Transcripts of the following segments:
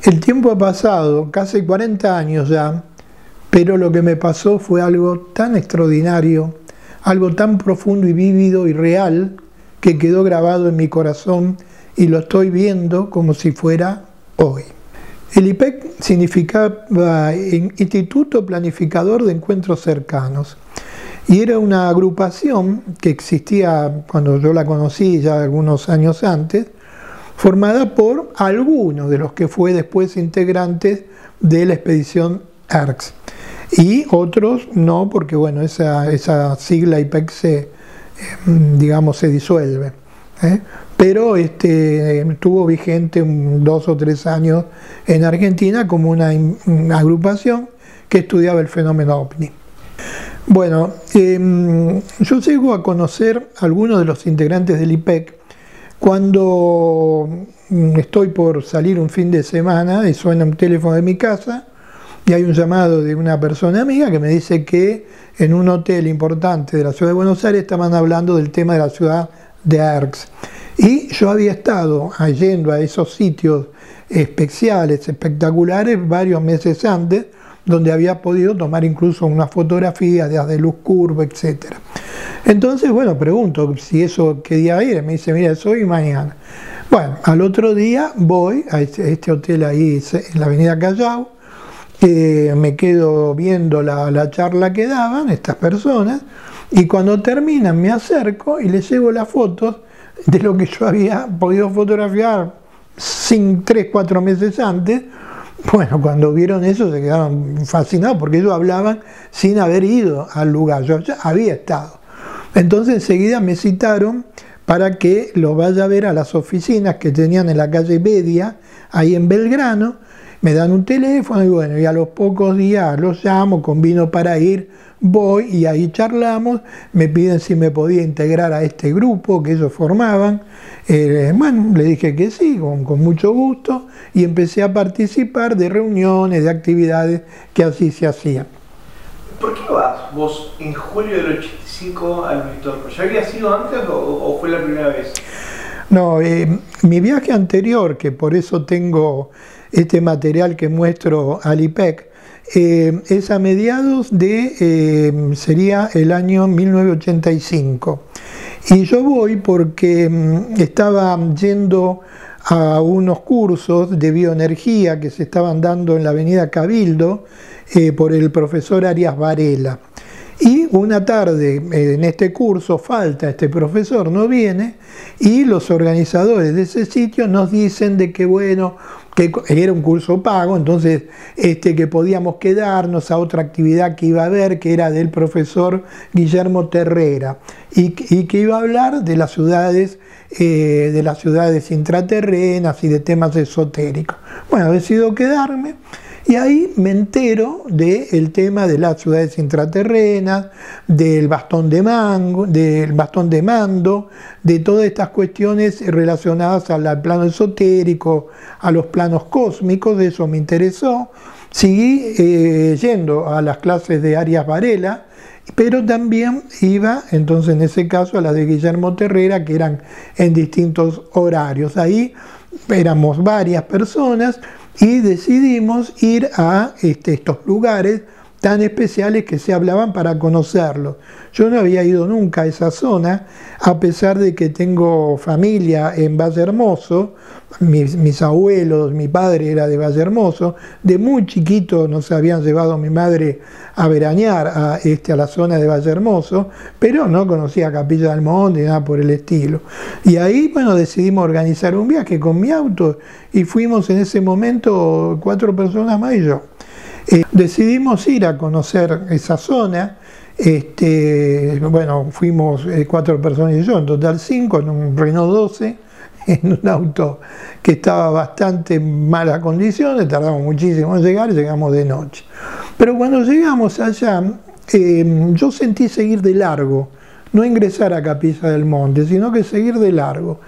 El tiempo ha pasado, casi 40 años ya, pero lo que me pasó fue algo tan extraordinario, algo tan profundo y vívido y real, que quedó grabado en mi corazón y lo estoy viendo como si fuera hoy. El IPEC significaba Instituto Planificador de Encuentros Cercanos, y era una agrupación que existía cuando yo la conocí ya algunos años antes, formada por algunos de los que fue después integrantes de la expedición ERCS. Y otros no, porque bueno, esa sigla IPEC se disuelve. Pero estuvo vigente 2 o 3 años en Argentina como una agrupación que estudiaba el fenómeno OVNI. Bueno, yo llego a conocer a algunos de los integrantes del IPEC cuando estoy por salir un fin de semana y suena un teléfono de mi casa y hay un llamado de una persona amiga que me dice que en un hotel importante de la ciudad de Buenos Aires estaban hablando del tema de la ciudad de ERCS. Y yo había estado yendo a esos sitios especiales, espectaculares, varios meses antes, donde había podido tomar incluso una fotografía de luz curva, etc. Entonces, bueno, pregunto si eso qué día era. Me dice, mira, es hoy y mañana. Bueno, al otro día voy a este hotel ahí en la avenida Callao, me quedo viendo la charla que daban estas personas, y cuando terminan me acerco y les llevo las fotos de lo que yo había podido fotografiar 3, 4 meses antes. Bueno, cuando vieron eso se quedaron fascinados porque ellos hablaban sin haber ido al lugar, yo ya había estado. Entonces enseguida me citaron para que los vaya a ver a las oficinas que tenían en la calle Bedia, ahí en Belgrano. Me dan un teléfono y bueno, y a los pocos días los llamo, convino para ir, voy y ahí charlamos, me piden si me podía integrar a este grupo que ellos formaban. Bueno, le dije que sí, con mucho gusto, y empecé a participar de reuniones, de actividades que así se hacían. ¿Por qué vas vos en julio del 85 al Uritorco? ¿Ya había sido antes o fue la primera vez? No, mi viaje anterior, que por eso tengo este material que muestro al IPEC, es a mediados de, sería el año 1985. Y yo voy porque estaba yendo a unos cursos de bioenergía que se estaban dando en la avenida Cabildo por el profesor Arias Varela. Y una tarde en este curso falta este profesor, no viene, y los organizadores de ese sitio nos dicen de que bueno, que era un curso pago, entonces que podíamos quedarnos a otra actividad que iba a haber, que era del profesor Guillermo Terrera, y que iba a hablar de las ciudades intraterrenas y de temas esotéricos. Bueno, decido quedarme. Y ahí me entero del tema de las ciudades intraterrenas, del bastón de mando, de todas estas cuestiones relacionadas al plano esotérico, a los planos cósmicos. De eso me interesó. Seguí yendo a las clases de Arias Varela, pero también iba, entonces en ese caso, a las de Guillermo Terrera, que eran en distintos horarios. Ahí éramos varias personas y decidimos ir a estos lugares tan especiales que se hablaban para conocerlos. Yo no había ido nunca a esa zona, a pesar de que tengo familia en Valle Hermoso, mis abuelos, mi padre era de Valle Hermoso, de muy chiquito nos habían llevado a mi madre a veranear a la zona de Valle Hermoso, pero no conocía Capilla del Monte ni nada por el estilo. Y ahí, bueno, decidimos organizar un viaje con mi auto y fuimos en ese momento 4 personas más y yo. Decidimos ir a conocer esa zona. Bueno, fuimos 4 personas y yo, en total 5, en un Renault 12, en un auto que estaba bastante en malas condiciones, tardamos muchísimo en llegar, llegamos de noche. Pero cuando llegamos allá, yo sentí seguir de largo, no ingresar a Capilla del Monte, sino que seguir de largo,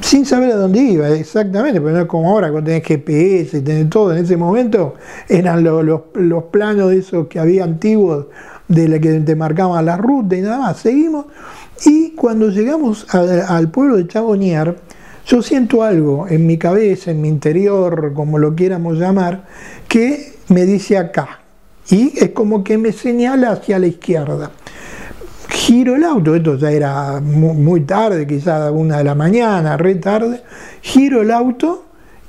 sin saber a dónde iba exactamente, pero no es como ahora, cuando tenés GPS y tenés todo. En ese momento eran los planos de esos que había antiguos, de la que te marcaban la ruta y nada más. Seguimos, y cuando llegamos al pueblo de Chabonier, yo siento algo en mi cabeza, en mi interior, como lo quieramos llamar, que me dice acá, y es como que me señala hacia la izquierda. Giro el auto, esto ya era muy tarde, quizás 1 de la mañana, re tarde, giro el auto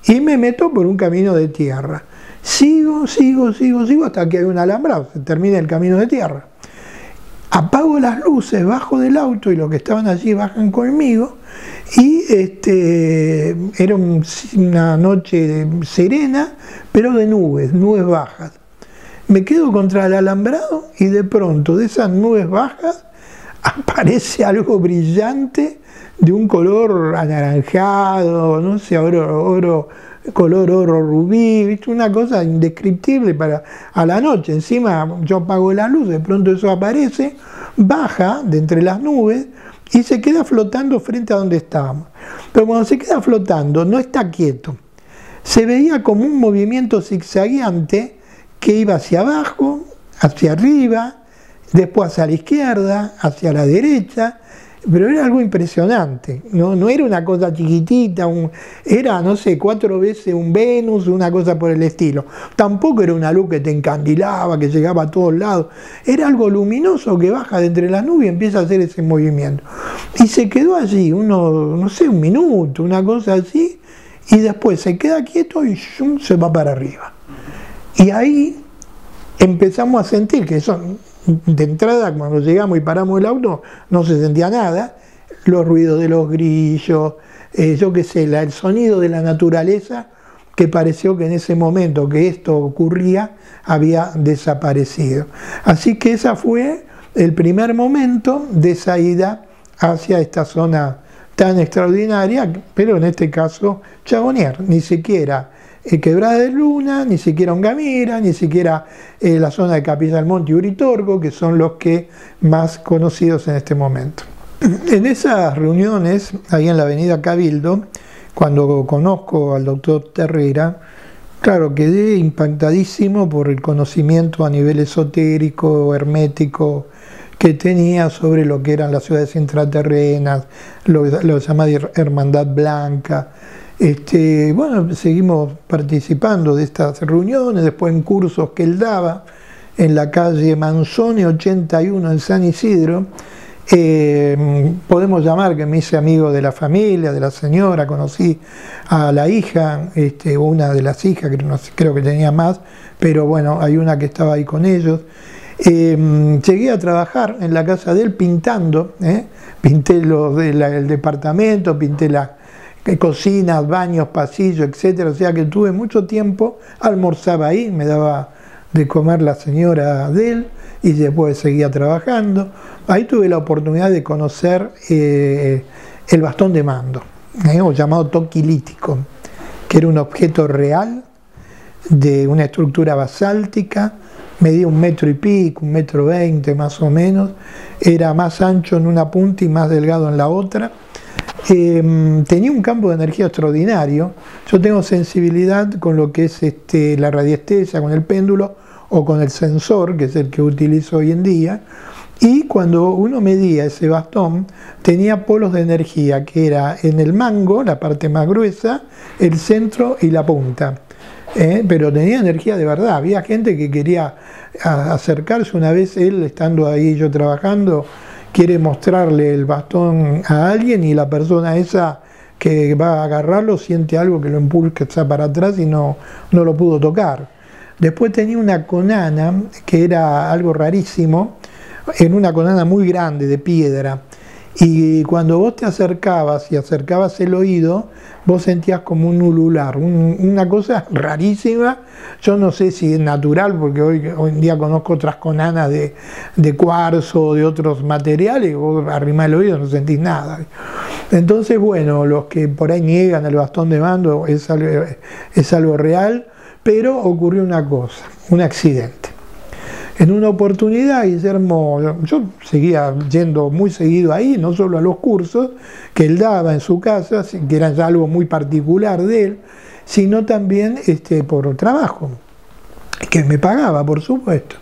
y me meto por un camino de tierra. Sigo hasta que hay un alambrado, se termina el camino de tierra. Apago las luces, bajo del auto y los que estaban allí bajan conmigo y era una noche serena, pero de nubes bajas. Me quedo contra el alambrado y de pronto de esas nubes bajas aparece algo brillante de un color anaranjado, no sé, color oro rubí, ¿viste? Una cosa indescriptible para a la noche. Encima yo apago la luz, de pronto eso aparece, baja de entre las nubes y se queda flotando frente a donde estábamos. Pero cuando se queda flotando no está quieto, se veía como un movimiento zigzagueante que iba hacia abajo, hacia arriba, después hacia la izquierda, hacia la derecha, pero era algo impresionante, no era una cosa chiquitita, era, no sé, 4 veces un Venus, una cosa por el estilo. Tampoco era una luz que te encandilaba, que llegaba a todos lados, era algo luminoso que baja de entre las nubes y empieza a hacer ese movimiento. Y se quedó allí, no sé, 1 minuto, una cosa así, y después se queda quieto y se va para arriba. Y ahí empezamos a sentir que eso, de entrada, cuando llegamos y paramos el auto, no se sentía nada, los ruidos de los grillos, yo qué sé, el sonido de la naturaleza, que pareció que en ese momento que esto ocurría, había desaparecido. Así que ese fue el primer momento de esa ida hacia esta zona tan extraordinaria, pero en este caso Chagonier, ni siquiera Quebrada de Luna, ni siquiera Ongamira, ni siquiera la zona de Capilla del Monte y Uritorco, que son los que más conocidos en este momento. En esas reuniones, ahí en la avenida Cabildo, cuando conozco al doctor Terrera, claro, quedé impactadísimo por el conocimiento a nivel esotérico, hermético, que tenía sobre lo que eran las ciudades intraterrenas, lo llamada Hermandad Blanca. Bueno, seguimos participando de estas reuniones, después en cursos que él daba en la calle Manzoni 81 en San Isidro. Podemos llamar que me hice amigo de la familia, de la señora, conocí a la hija, una de las hijas, que no sé, creo que tenía más, pero bueno, hay una que estaba ahí con ellos. Llegué a trabajar en la casa de él pintando, pinté el departamento, pinté la cocinas, baños, pasillos, etcétera. O sea que tuve mucho tiempo, almorzaba ahí, me daba de comer la señora de él y después seguía trabajando. Ahí tuve la oportunidad de conocer el bastón de mando, o llamado toquilítico, que era un objeto real de una estructura basáltica, medía 1 metro y pico, 1,20 m más o menos, era más ancho en una punta y más delgado en la otra. Tenía un campo de energía extraordinario. Yo tengo sensibilidad con lo que es la radiestesia, con el péndulo o con el sensor, que es el que utilizo hoy en día, y cuando uno medía ese bastón tenía polos de energía, que era en el mango, la parte más gruesa, el centro y la punta. Pero tenía energía de verdad. Había gente que quería acercarse. Una vez él, estando ahí yo trabajando, quiere mostrarle el bastón a alguien y la persona esa que va a agarrarlo siente algo que lo impulsa para atrás y no lo pudo tocar. Después tenía una conana que era algo rarísimo, en una conana muy grande de piedra, y cuando vos te acercabas y acercabas el oído, vos sentías como un ulular, una cosa rarísima. Yo no sé si es natural, porque hoy en día conozco otras conanas de cuarzo o de otros materiales, vos arrimás el oído no sentís nada. Entonces, bueno, los que por ahí niegan el bastón de mando es algo real, pero ocurrió una cosa, un accidente. En una oportunidad, Guillermo, yo seguía yendo muy seguido ahí, no solo a los cursos que él daba en su casa, que eran ya algo muy particular de él, sino también por trabajo, que me pagaba, por supuesto.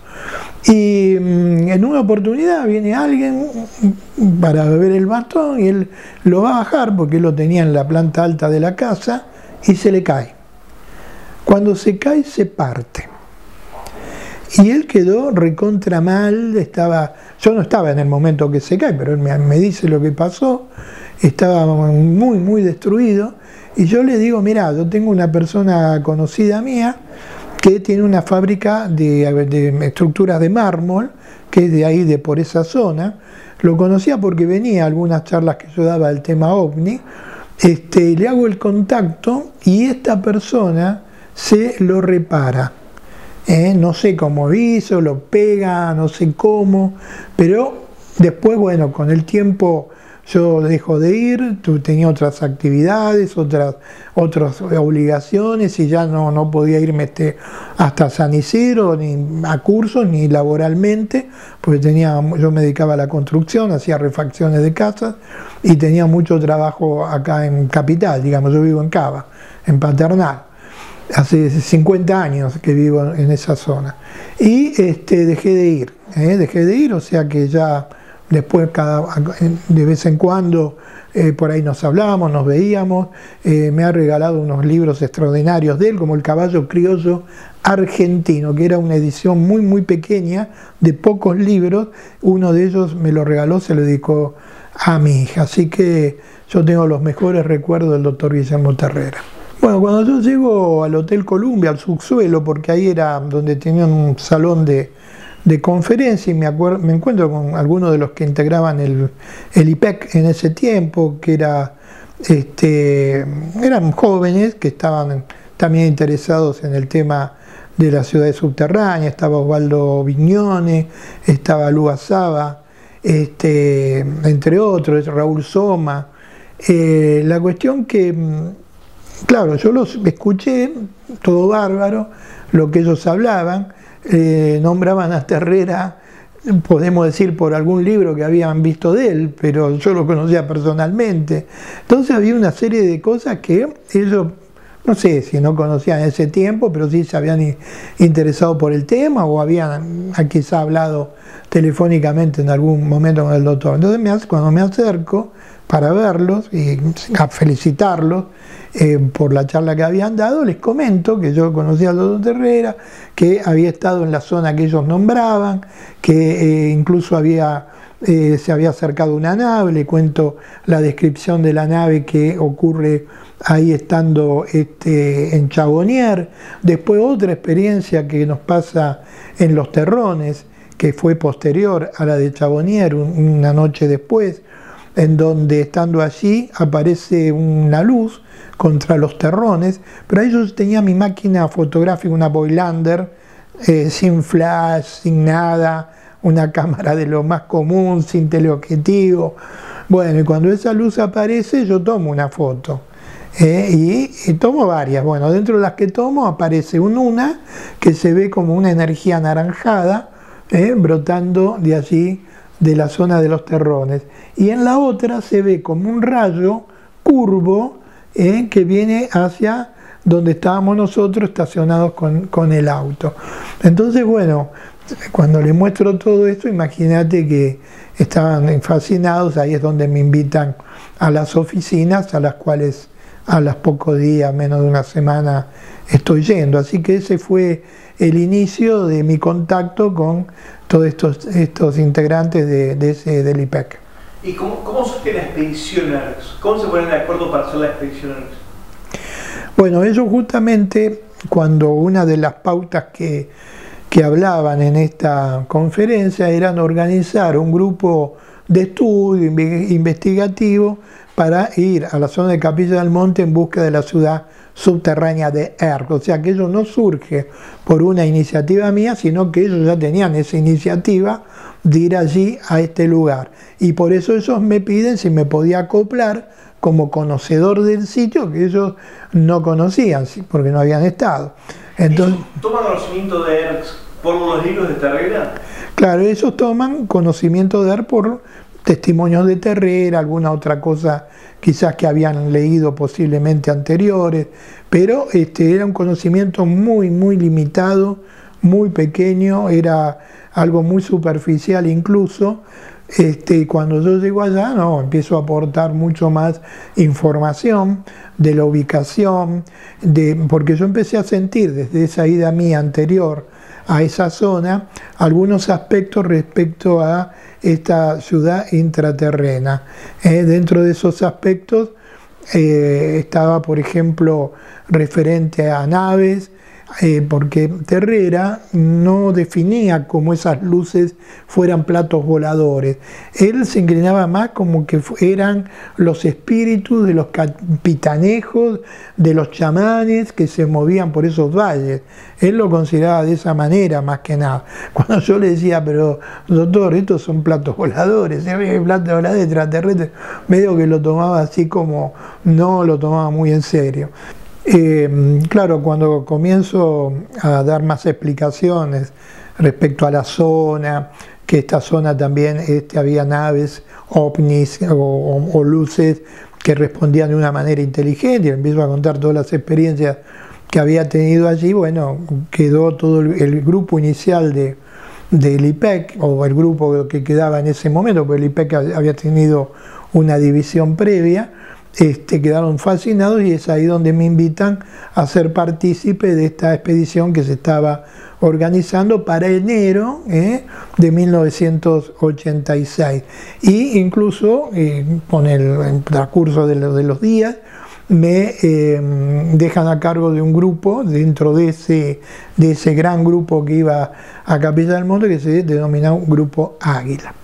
Y en una oportunidad viene alguien para ver el bastón y él lo va a bajar porque él lo tenía en la planta alta de la casa y se le cae. Cuando se cae se parte. Y él quedó recontra mal, yo no estaba en el momento que se cae, pero él me dice lo que pasó, estaba muy, muy destruido. Y yo le digo, mirá, yo tengo una persona conocida mía que tiene una fábrica de estructuras de mármol, que es de ahí, de por esa zona. Lo conocía porque venía a algunas charlas que yo daba del tema OVNI. Le hago el contacto y esta persona se lo repara. No sé cómo hizo, lo pega, no sé cómo, pero después, bueno, con el tiempo yo dejo de ir, tenía otras actividades, otras obligaciones y ya no podía irme hasta San Isidro, ni a cursos, ni laboralmente, porque yo me dedicaba a la construcción, hacía refacciones de casas y tenía mucho trabajo acá en Capital, digamos, yo vivo en Cava, en Paternal. Hace 50 años que vivo en esa zona. Y dejé de ir, o sea que ya después de vez en cuando por ahí nos hablábamos, nos veíamos. Me ha regalado unos libros extraordinarios de él, como El caballo criollo argentino, que era una edición muy muy pequeña, de pocos libros. Uno de ellos me lo regaló, se lo dedicó a mi hija. Así que yo tengo los mejores recuerdos del doctor Guillermo Terrera. Bueno, cuando yo llego al Hotel Columbia, al subsuelo, porque ahí era donde tenían un salón de conferencia, y me encuentro con algunos de los que integraban el IPEC en ese tiempo, que eran jóvenes que estaban también interesados en el tema de las ciudades subterráneas. Estaba Osvaldo Vignone, estaba Lua Saba, entre otros, Raúl Soma. La cuestión que... Claro, yo los escuché, todo bárbaro, lo que ellos hablaban, nombraban a Terrera, podemos decir por algún libro que habían visto de él, pero yo lo conocía personalmente. Entonces había una serie de cosas que ellos, no sé si no conocían en ese tiempo, pero sí se habían interesado por el tema o habían quizá hablado telefónicamente en algún momento con el doctor. Entonces cuando me acerco para verlos y a felicitarlos por la charla que habían dado, les comento que yo conocía al doctor Terrera, que había estado en la zona que ellos nombraban, que incluso se había acercado una nave, le cuento la descripción de la nave que ocurre ahí estando en Charbonnières. Después otra experiencia que nos pasa en Los Terrones, que fue posterior a la de Charbonnières, una noche después, en donde estando allí aparece una luz contra los terrones, pero ahí yo tenía mi máquina fotográfica, una Voigtlander, sin flash, sin nada, una cámara de lo más común, sin teleobjetivo. Bueno, y cuando esa luz aparece yo tomo una foto, y tomo varias. Bueno, dentro de las que tomo aparece una que se ve como una energía anaranjada, brotando de allí, de la zona de los terrones, y en la otra se ve como un rayo curvo que viene hacia donde estábamos nosotros estacionados con el auto. Entonces, bueno, cuando les muestro todo esto, imagínate que estaban fascinados. Ahí es donde me invitan a las oficinas, a las cuales a los pocos días, menos de una semana, estoy yendo. Así que ese fue el inicio de mi contacto con todos estos integrantes del IPEC. ¿Y cómo surge la expedición ERCS? ¿Cómo se ponen de acuerdo para hacer la expedición ERCS? Bueno, ellos justamente, cuando una de las pautas que hablaban en esta conferencia eran organizar un grupo de estudio investigativo para ir a la zona de Capilla del Monte en busca de la ciudad subterránea de ERCS. O sea que ello no surge por una iniciativa mía, sino que ellos ya tenían esa iniciativa de ir allí a este lugar. Y por eso ellos me piden si me podía acoplar como conocedor del sitio que ellos no conocían, porque no habían estado. Entonces, ¿toman conocimiento de ERCS por los libros de Terrera? Claro, ellos toman conocimiento de ERCS por testimonios de Terrera, alguna otra cosa quizás que habían leído posiblemente anteriores, pero era un conocimiento muy muy limitado, muy pequeño, era algo muy superficial incluso. Cuando yo llego allá, no, empiezo a aportar mucho más información de la ubicación, porque yo empecé a sentir desde esa ida mía anterior a esa zona algunos aspectos respecto a esta ciudad intraterrena. Dentro de esos aspectos estaba, por ejemplo, referente a naves, porque Terrera no definía como esas luces fueran platos voladores. Él se inclinaba más como que eran los espíritus de los capitanejos, de los chamanes que se movían por esos valles. Él lo consideraba de esa manera más que nada. Cuando yo le decía, pero doctor, estos son platos voladores, platos voladores extraterrestres, medio que lo tomaba así como no lo tomaba muy en serio. Claro, cuando comienzo a dar más explicaciones respecto a la zona, que esta zona también había naves, ovnis o luces que respondían de una manera inteligente, y empiezo a contar todas las experiencias que había tenido allí, bueno, quedó todo el grupo inicial del IPEC, o el grupo que quedaba en ese momento, porque el IPEC había tenido una división previa. Quedaron fascinados y es ahí donde me invitan a ser partícipe de esta expedición que se estaba organizando para enero de 1986. Y incluso con el transcurso de los días me dejan a cargo de un grupo dentro de ese gran grupo que iba a Capilla del Monte, que se denominaba Grupo Águila.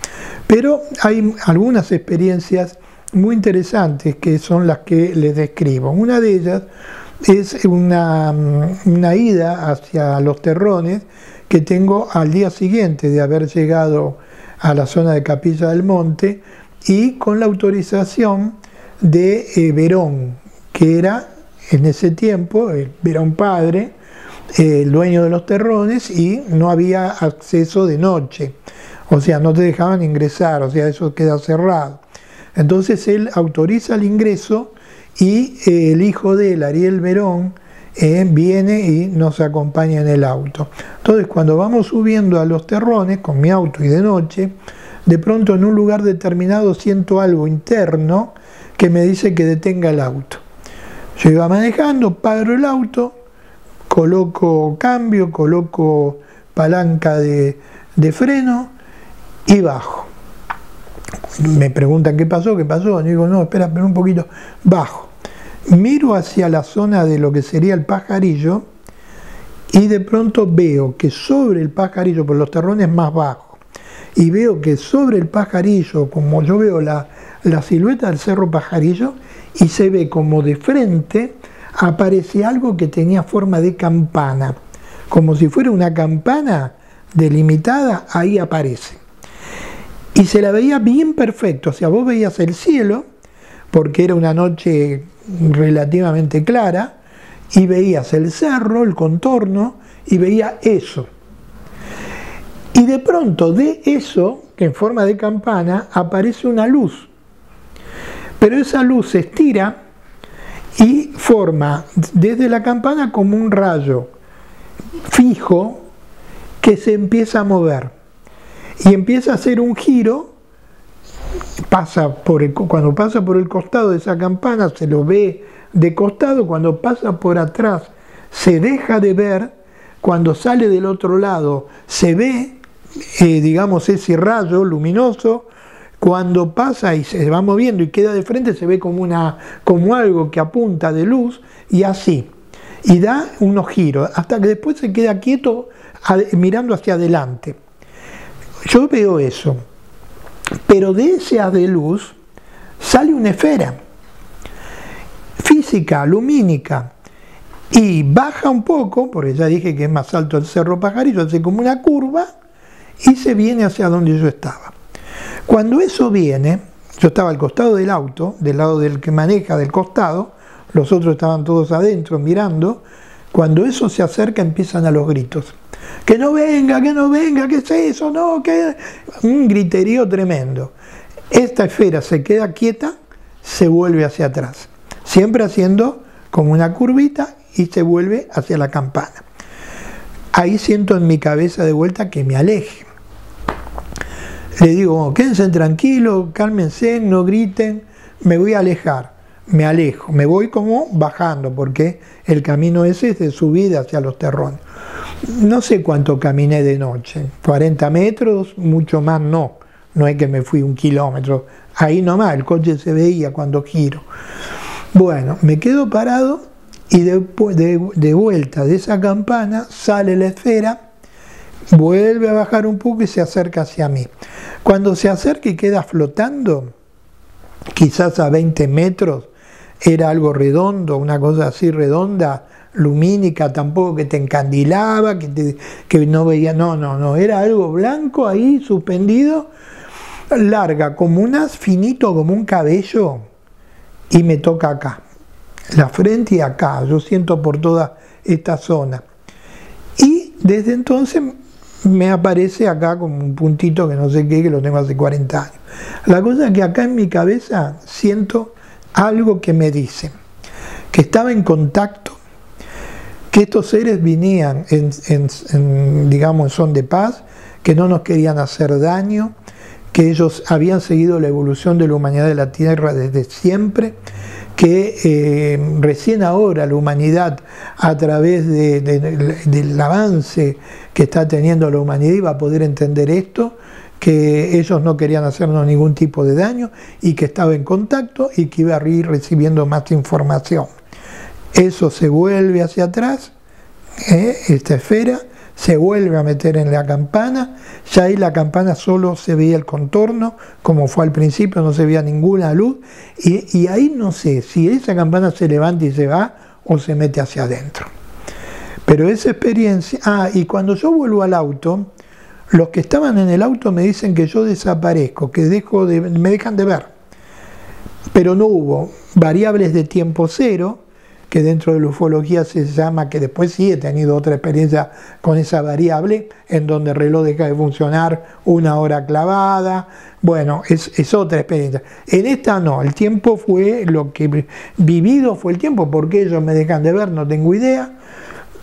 Pero hay algunas experiencias muy interesantes que son las que les describo. Una de ellas es una ida hacia Los Terrones que tengo al día siguiente de haber llegado a la zona de Capilla del Monte y con la autorización de Verón, que era en ese tiempo, Verón padre, el dueño de Los Terrones, y no había acceso de noche, o sea, no te dejaban ingresar, o sea, eso queda cerrado. Entonces él autoriza el ingreso y el hijo de él, Ariel Verón, viene y nos acompaña en el auto. Entonces cuando vamos subiendo a Los Terrones con mi auto y de noche, de pronto en un lugar determinado siento algo interno que me dice que detenga el auto. Yo iba manejando, paro el auto, coloco cambio, coloco palanca de freno y bajo. Me preguntan qué pasó, yo digo, no, espera un poquito, bajo. Miro hacia la zona de lo que sería el Pajarillo y de pronto veo que sobre el Pajarillo, por Los Terrones más bajo, y veo que sobre el Pajarillo, como yo veo la silueta del Cerro Pajarillo, y se ve como de frente aparece algo que tenía forma de campana, como si fuera una campana delimitada, ahí aparece. Y se la veía bien perfecto, o sea, vos veías el cielo, porque era una noche relativamente clara, y veías el cerro, el contorno, y veía eso. Y de pronto de eso, que en forma de campana, aparece una luz. Pero esa luz se estira y forma desde la campana como un rayo fijo que se empieza a mover. Y empieza a hacer un giro, cuando pasa por el costado de esa campana se lo ve de costado, cuando pasa por atrás se deja de ver, cuando sale del otro lado se ve, digamos, ese rayo luminoso, cuando pasa y se va moviendo y queda de frente se ve como algo que apunta de luz y así, y da unos giros, hasta que después se queda quieto mirando hacia adelante. Yo veo eso, pero de ese haz de luz sale una esfera física, lumínica, y baja un poco, porque ya dije que es más alto el Cerro Pajarillo, hace como una curva y se viene hacia donde yo estaba. Cuando eso viene, yo estaba al costado del auto, del lado del que maneja del costado, los otros estaban todos adentro mirando. Cuando eso se acerca empiezan a los gritos. Que no venga, ¿qué es eso? No, que un griterío tremendo. Esta esfera se queda quieta, se vuelve hacia atrás, siempre haciendo como una curvita y se vuelve hacia la campana. ahí siento en mi cabeza de vuelta que me aleje. Le digo, quédense tranquilos, cálmense, no griten, me voy a alejar. Me alejo, me voy como bajando, porque el camino ese es de subida hacia los terrones. No sé cuánto caminé de noche, 40 metros, mucho más no es que me fui 1 kilómetro, ahí nomás, el coche se veía cuando giro. Bueno, me quedo parado y después de vuelta de esa campana sale la esfera, vuelve a bajar un poco y se acerca hacia mí. Cuando se acerca y queda flotando, quizás a 20 metros, era algo redondo, una cosa así redonda, lumínica, tampoco que te encandilaba, que no veía, no, era algo blanco ahí suspendido, larga, como finito como un cabello, y me toca acá, la frente y acá, yo siento por toda esta zona. Y desde entonces me aparece acá como un puntito que no sé qué, que lo tengo hace 40 años. La cosa es que acá en mi cabeza siento algo que me dice que estaba en contacto, que estos seres venían digamos, en son de paz, que no nos querían hacer daño, que ellos habían seguido la evolución de la humanidad de la Tierra desde siempre, que recién ahora la humanidad, a través del avance que está teniendo la humanidad, iba a poder entender esto, que ellos no querían hacernos ningún tipo de daño y que estaba en contacto y que iba a ir recibiendo más información. Eso se vuelve hacia atrás, esta esfera, se vuelve a meter en la campana, ya ahí la campana solo se veía el contorno, como fue al principio, no se veía ninguna luz, y ahí no sé si esa campana se levanta y se va o se mete hacia adentro. Pero esa experiencia, y cuando yo vuelvo al auto, los que estaban en el auto me dicen que yo desaparezco, que me dejan de ver, pero no hubo variables de tiempo cero, que dentro de la ufología se llama, que después sí he tenido otra experiencia con esa variable, en donde el reloj deja de funcionar 1 hora clavada, bueno, es otra experiencia. En esta no, el tiempo fue lo que vivido fue el tiempo, porque ellos me dejan de ver, no tengo idea,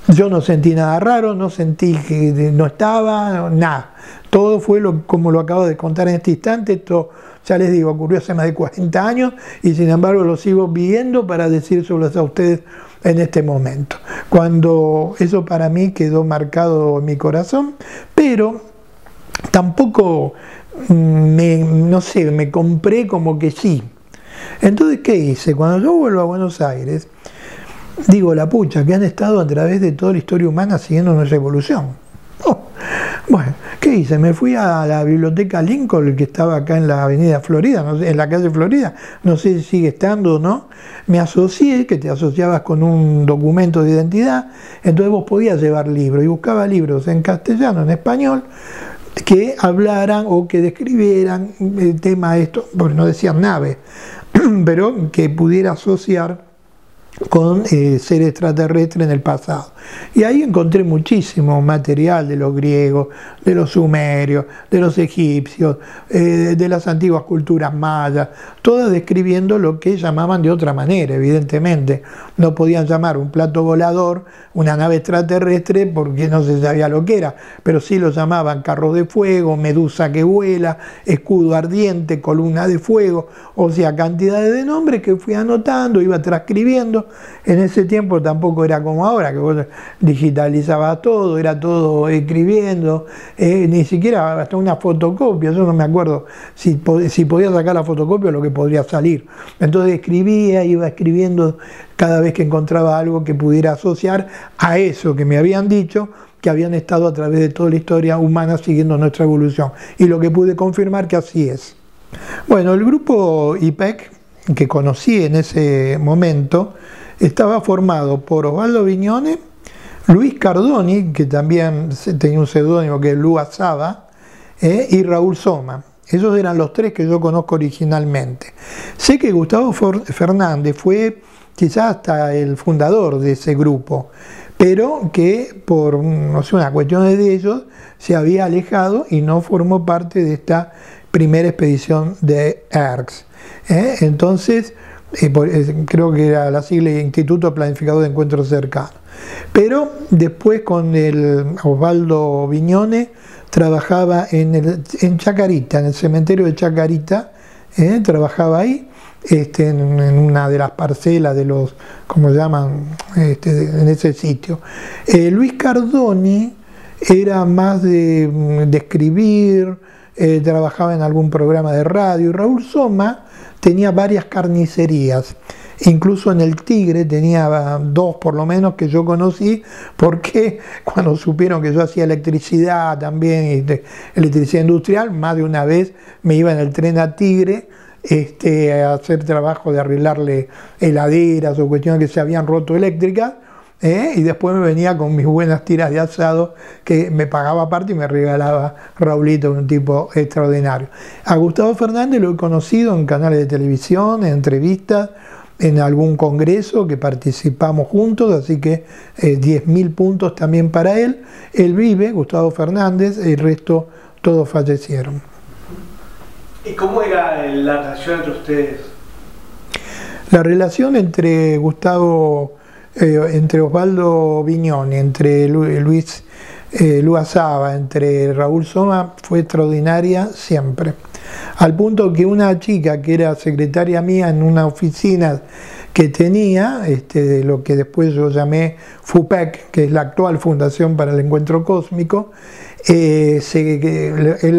yo no sentí nada raro, no sentí que no estaba, nada, todo fue como lo acabo de contar en este instante. Esto, ya les digo, ocurrió hace más de 40 años y sin embargo lo sigo viviendo para decírselos a ustedes en este momento. Cuando eso para mí quedó marcado en mi corazón, pero tampoco no sé, me compré como que sí. Entonces, ¿qué hice? Cuando yo vuelvo a Buenos Aires, digo, la pucha, que han estado a través de toda la historia humana siguiendo nuestra evolución. Bueno, ¿qué hice? Me fui a la biblioteca Lincoln, que estaba acá en la avenida Florida, no sé, en la calle Florida, no sé si sigue estando o no. Me asocié, que te asociabas con un documento de identidad, entonces vos podías llevar libros, y buscaba libros en castellano, en español, que hablaran o que describieran el tema esto, porque no decían nave, pero que pudiera asociar con seres extraterrestres en el pasado. Y ahí encontré muchísimo material de los griegos, de los sumerios, de los egipcios, de las antiguas culturas mayas, todas describiendo lo que llamaban de otra manera, evidentemente. No podían llamar un plato volador una nave extraterrestre porque no se sabía lo que era, pero sí lo llamaban carro de fuego, medusa que vuela, escudo ardiente, columna de fuego, o sea, cantidades de nombres que fui anotando, iba transcribiendo. En ese tiempo tampoco era como ahora, que vos digitalizabas todo, era todo escribiendo, ni siquiera hasta una fotocopia, yo no me acuerdo si podía sacar la fotocopia o lo que podría salir. Entonces escribía, iba escribiendo cada vez que encontraba algo que pudiera asociar a eso que me habían dicho, que habían estado a través de toda la historia humana siguiendo nuestra evolución. Y lo que pude confirmar que así es. Bueno, el grupo IPEC, que conocí en ese momento, estaba formado por Osvaldo Viñone, Luis Cardoni, que también tenía un seudónimo que es Lua Saba, y Raúl Soma. Esos eran los 3 que yo conozco originalmente. Sé que Gustavo Fernández fue quizás hasta el fundador de ese grupo, pero que por no sé, una cuestión de ellos se había alejado y no formó parte de esta primera expedición de ERCS. Entonces, creo que era la sigla Instituto Planificador de Encuentros Cercanos. Pero después con el Osvaldo Viñone trabajaba en Chacarita, en el cementerio de Chacarita, trabajaba ahí, en una de las parcelas de los, como llaman, en ese sitio. Luis Cardoni era más de escribir, trabajaba en algún programa de radio, y Raúl Soma tenía varias carnicerías. Incluso en el Tigre tenía 2 por lo menos que yo conocí, porque cuando supieron que yo hacía electricidad también, electricidad industrial, más de una vez me iba en el tren a Tigre a hacer trabajo de arreglarle heladeras o cuestiones que se habían roto eléctricas, y después me venía con mis buenas tiras de asado que me pagaba aparte y me regalaba Raulito, un tipo extraordinario. A Gustavo Fernández lo he conocido en canales de televisión, en entrevistas, en algún congreso que participamos juntos, así que 10.000 puntos también para él. Él vive, Gustavo Fernández, el resto todos fallecieron. ¿Y cómo era la relación entre ustedes? La relación entre entre Osvaldo Viñone, entre Luis Saba, entre Raúl Soma fue extraordinaria siempre. Al punto que una chica que era secretaria mía en una oficina que tenía, de lo que después yo llamé FUPEC, que es la actual Fundación para el Encuentro Cósmico, él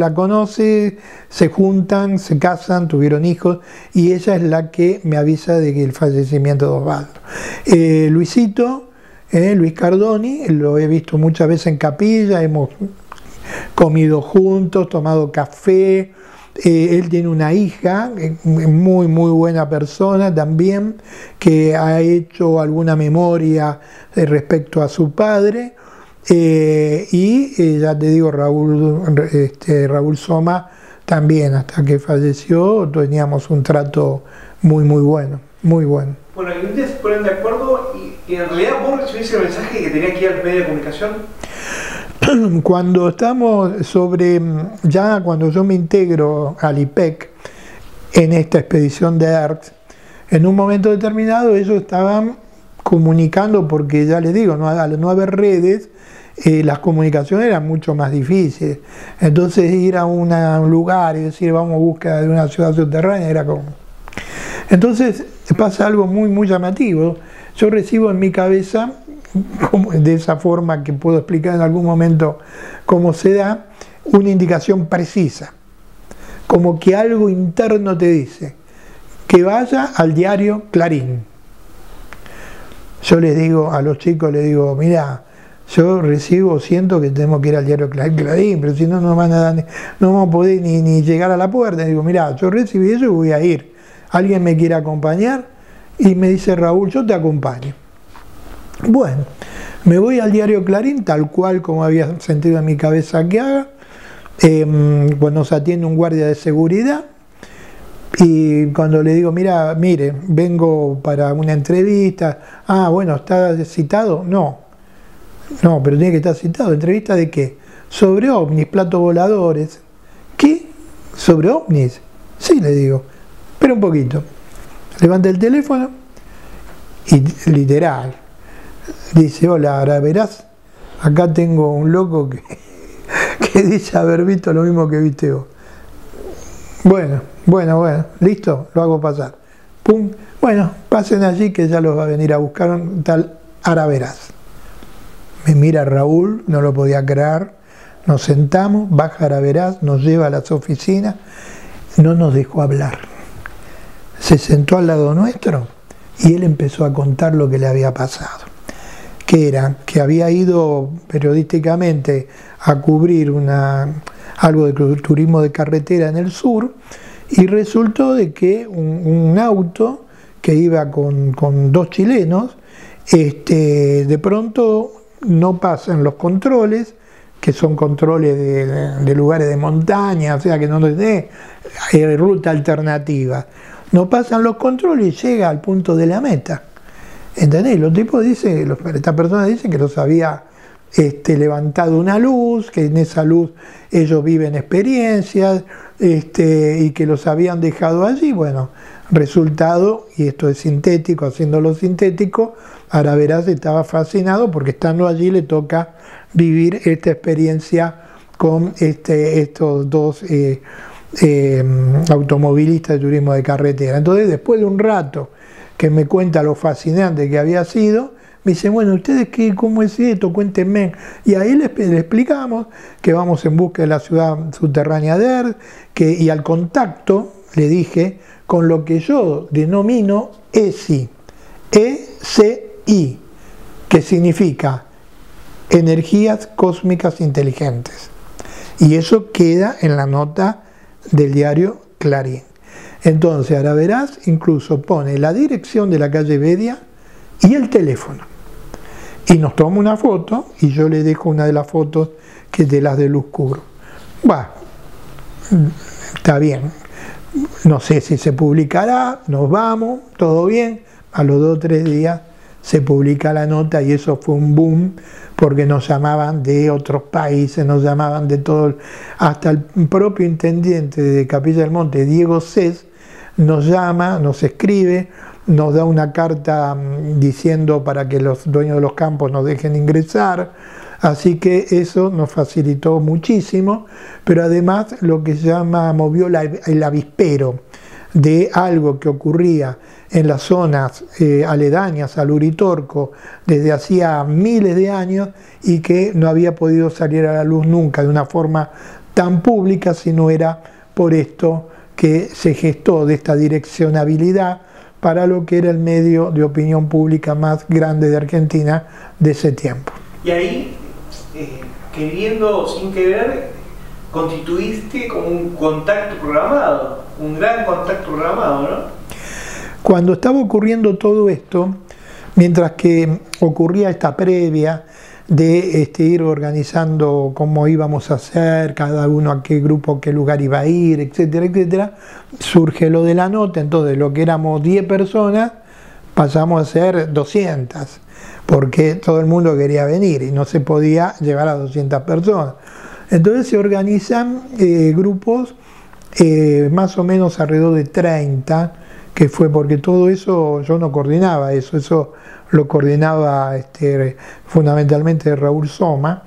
la conoce, se juntan, se casan, tuvieron hijos, y ella es la que me avisa de que el fallecimiento de Osvaldo. Luisito, Luis Cardoni, lo he visto muchas veces en capilla, hemos comido juntos, tomado café. Él tiene una hija, muy buena persona también, que ha hecho alguna memoria respecto a su padre, y ya te digo, Raúl Soma también, hasta que falleció teníamos un trato muy bueno, muy bueno. Bueno, y ustedes se ponen de acuerdo y en realidad vos recibís el mensaje que tenía que ir al medio de comunicación. Cuando estamos cuando yo me integro al IPEC en esta expedición de ERC, en un momento determinado ellos estaban comunicando, porque ya les digo, al no haber redes, las comunicaciones eran mucho más difíciles. Entonces ir a un lugar y decir vamos a buscar de una ciudad subterránea era como... Entonces pasa algo muy llamativo. Yo recibo en mi cabeza, de esa forma que puedo explicar en algún momento cómo se da, una indicación precisa, como que algo interno te dice que vaya al diario Clarín. Yo les digo a los chicos, les digo, yo siento que tenemos que ir al diario Clarín, pero si no, no vamos a poder ni llegar a la puerta. Digo, yo recibí eso y voy a ir. ¿Alguien me quiere acompañar? Y me dice Raúl, yo te acompaño. Bueno, me voy al diario Clarín, tal cual como había sentido en mi cabeza que haga. Pues nos atiende un guardia de seguridad, y cuando le digo, mire, vengo para una entrevista. Ah, bueno, ¿está citado? No, pero tiene que estar citado. ¿Entrevista de qué? Sobre ovnis, platos voladores. ¿Qué? ¿Sobre ovnis? Sí, le digo, espera un poquito. Levanta el teléfono y literal dice, hola, ahora verás, acá tengo un loco que dice haber visto lo mismo que viste vos. Bueno, listo, lo hago pasar. Pum, bueno, pasen allí que ya los va a venir a buscar un tal Araverás. Me mira Raúl, no lo podía creer, nos sentamos, baja Araverás, nos lleva a las oficinas, no nos dejó hablar. Se sentó al lado nuestro y él empezó a contar lo que le había pasado. Que había ido periodísticamente a cubrir algo de turismo de carretera en el sur, y resultó de que un auto que iba con 2 chilenos, de pronto no pasan los controles, que son controles de lugares de montaña, o sea que no les dé ruta alternativa. No pasan los controles y llega al punto de la meta. ¿Entendés? Los tipos dicen, esta persona dice que los había levantado una luz, que en esa luz ellos viven experiencias, y que los habían dejado allí. Bueno, resultado, y esto es sintético, haciéndolo sintético, Araveraz estaba fascinado porque estando allí le toca vivir esta experiencia con estos dos automovilistas de turismo de carretera. Entonces, después de un rato que me cuenta lo fascinante que había sido, me dice, bueno, ¿ustedes cómo es esto? Cuéntenme. Y ahí le explicamos que vamos en busca de la ciudad subterránea de Erd, y al contacto, le dije, con lo que yo denomino ESI, ECI, que significa energías cósmicas inteligentes. Y eso queda en la nota del diario Clarín. Entonces, Araveraz incluso pone la dirección de la calle Bedia y el teléfono. Y nos toma una foto, y yo le dejo una de las fotos que es de las de Luz Cubro. Bueno, está bien. No sé si se publicará, nos vamos, todo bien. A los 2 o 3 días se publica la nota y eso fue un boom, porque nos llamaban de otros países, nos llamaban de todo, hasta el propio intendente de Capilla del Monte, Diego Cés, nos llama, nos escribe, nos da una carta diciendo para que los dueños de los campos nos dejen ingresar, así que eso nos facilitó muchísimo, pero además lo que se llama movió el avispero de algo que ocurría en las zonas aledañas al Uritorco desde hacía miles de años y que no había podido salir a la luz nunca de una forma tan pública, si no era por esto que se gestó de esta direccionabilidad para lo que era el medio de opinión pública más grande de Argentina de ese tiempo. Y ahí, queriendo sin querer, constituiste como un contacto programado, un gran contacto programado, ¿no? Cuando estaba ocurriendo todo esto, mientras que ocurría esta previa de ir organizando cómo íbamos a hacer, cada uno a qué grupo, qué lugar iba a ir, etcétera, etcétera, surge lo de la nota. Entonces lo que éramos 10 personas pasamos a ser 200, porque todo el mundo quería venir y no se podía llevar a 200 personas. Entonces se organizan grupos más o menos alrededor de 30, que fue porque todo eso yo no coordinaba, eso lo coordinaba fundamentalmente Raúl Soma,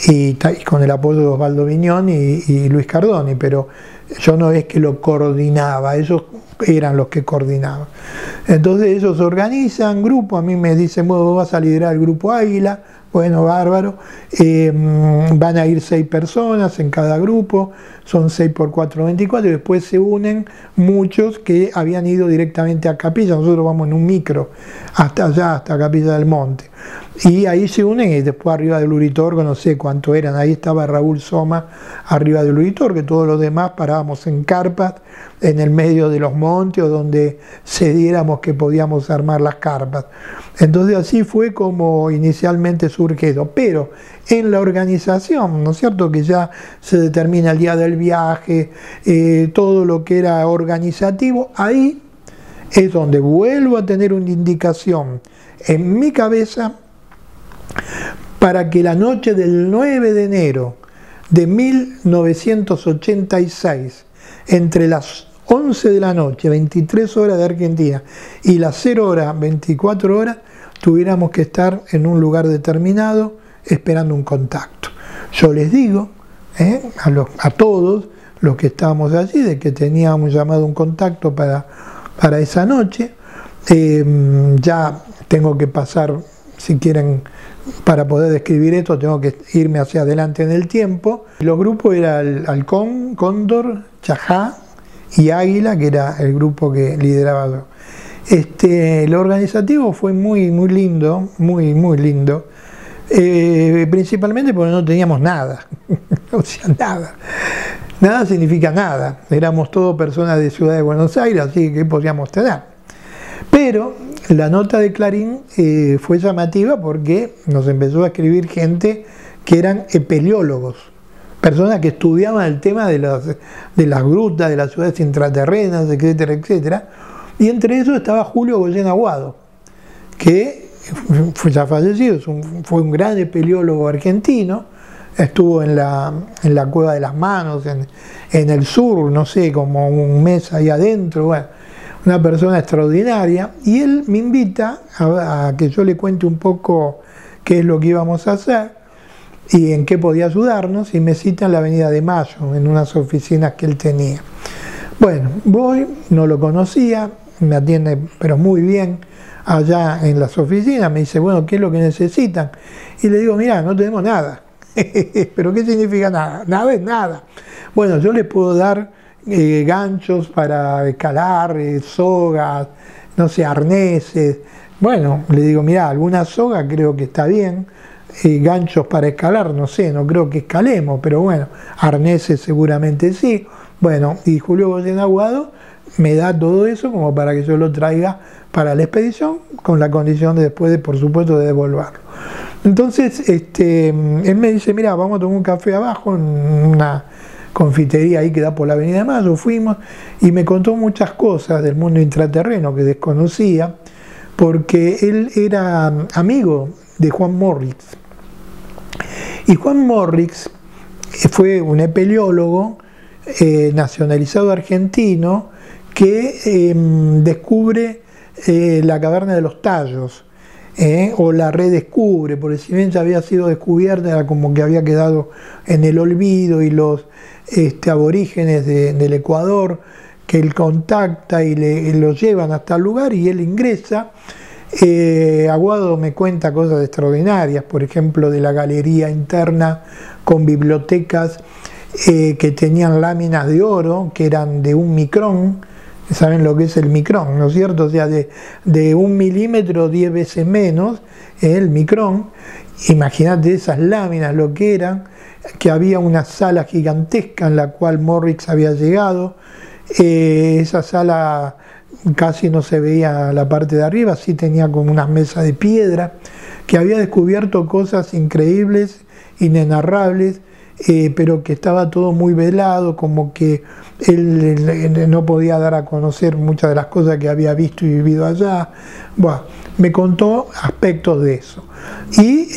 y con el apoyo de Osvaldo Viñón y Luis Cardoni, pero yo no es que lo coordinaba, ellos eran los que coordinaban. Entonces ellos organizan grupos, a mí me dicen, bueno, vas a liderar el grupo Águila, bueno, bárbaro, van a ir 6 personas en cada grupo, son 6 por 4, 24, y después se unen muchos que habían ido directamente a Capilla, nosotros vamos en un micro hasta allá, hasta Capilla del Monte, y ahí se unen, y después arriba del Uritorco, no sé cuánto eran, ahí estaba Raúl Soma arriba del Uritorco, que todos los demás parábamos en carpas, en el medio de los montes, o donde cediéramos que podíamos armar las carpas. Entonces así fue como inicialmente surgió, pero en la organización, ¿no es cierto?, que ya se determina el día del viaje, todo lo que era organizativo, ahí es donde vuelvo a tener una indicación en mi cabeza para que la noche del 9 de enero de 1986, entre las 11 de la noche, 23 horas de Argentina, y las 0 horas, 24 horas, tuviéramos que estar en un lugar determinado esperando un contacto. Yo les digo a todos los que estábamos allí de que teníamos llamado un contacto para esa noche. Ya tengo que pasar, si quieren, para poder describir esto, tengo que irme hacia adelante en el tiempo. Los grupos eran Halcón, Cóndor, Chajá y Águila, que era el grupo que lideraba yo. Lo organizativo fue muy lindo, muy lindo, principalmente porque no teníamos nada, o sea, nada. Nada significa nada, éramos todos personas de Ciudad de Buenos Aires, así que podíamos tener. Pero la nota de Clarín fue llamativa porque nos empezó a escribir gente que eran espeleólogos, personas que estudiaban el tema de las grutas, de las ciudades intraterrenas, etcétera, etcétera. Y entre ellos estaba Julio Goyen Aguado, que ya fallecido, fue un gran espeleólogo argentino, estuvo en la Cueva de las Manos, en el sur, no sé, como un mes ahí adentro, bueno, una persona extraordinaria, y él me invita a que yo le cuente un poco qué es lo que íbamos a hacer y en qué podía ayudarnos, y me cita en la Avenida de Mayo, en unas oficinas que él tenía. Bueno, voy, no lo conocía, me atiende pero muy bien allá en las oficinas, me dice, bueno, ¿qué es lo que necesitan? Y le digo, mira, no tenemos nada. ¿Pero qué significa nada? Nada es nada. Bueno, yo les puedo dar ganchos para escalar, sogas, no sé, arneses. Bueno, le digo, mira, alguna soga creo que está bien, ganchos para escalar, no sé, no creo que escalemos, pero bueno, arneses seguramente sí. Bueno, y Julio Goyen Aguado me da todo eso como para que yo lo traiga para la expedición, con la condición de después, por supuesto, de devolverlo. Entonces, él me dice, mira, vamos a tomar un café abajo en una confitería ahí que da por la Avenida de Mayo. Fuimos y me contó muchas cosas del mundo intraterreno que desconocía, porque él era amigo de Juan Morrix. Y Juan Morrix fue un espeleólogo nacionalizado argentino que descubre la caverna de los Tallos, o la redescubre, porque si bien ya había sido descubierta, era como que había quedado en el olvido, y los aborígenes del Ecuador que él contacta y lo llevan hasta el lugar y él ingresa. Aguado me cuenta cosas extraordinarias, por ejemplo, de la galería interna con bibliotecas que tenían láminas de oro que eran de 1 micrón. Saben lo que es el micrón, ¿no es cierto? O sea, de 1 milímetro 10 veces menos, el micrón. Imagínate esas láminas, lo que eran, que había una sala gigantesca en la cual Morrix había llegado. Esa sala casi no se veía la parte de arriba, sí tenía como unas mesas de piedra, que había descubierto cosas increíbles, inenarrables, pero que estaba todo muy velado, como que él no podía dar a conocer muchas de las cosas que había visto y vivido allá. Bueno, me contó aspectos de eso y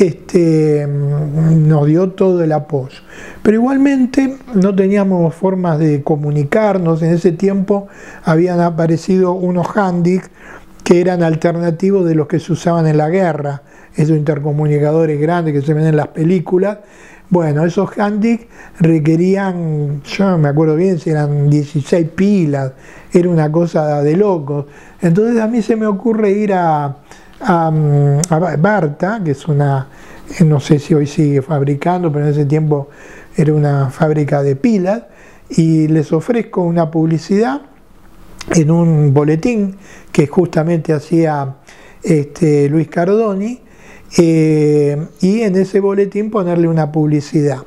nos dio todo el apoyo. Pero igualmente no teníamos formas de comunicarnos. En ese tiempo habían aparecido unos handics que eran alternativos de los que se usaban en la guerra, esos intercomunicadores grandes que se ven en las películas. Bueno, esos handics requerían, yo no me acuerdo bien si eran 16 pilas, era una cosa de locos. Entonces a mí se me ocurre ir a Barta, que es una, no sé si hoy sigue fabricando, pero en ese tiempo era una fábrica de pilas, y les ofrezco una publicidad en un boletín que justamente hacía Luis Cardoni, y en ese boletín ponerle una publicidad.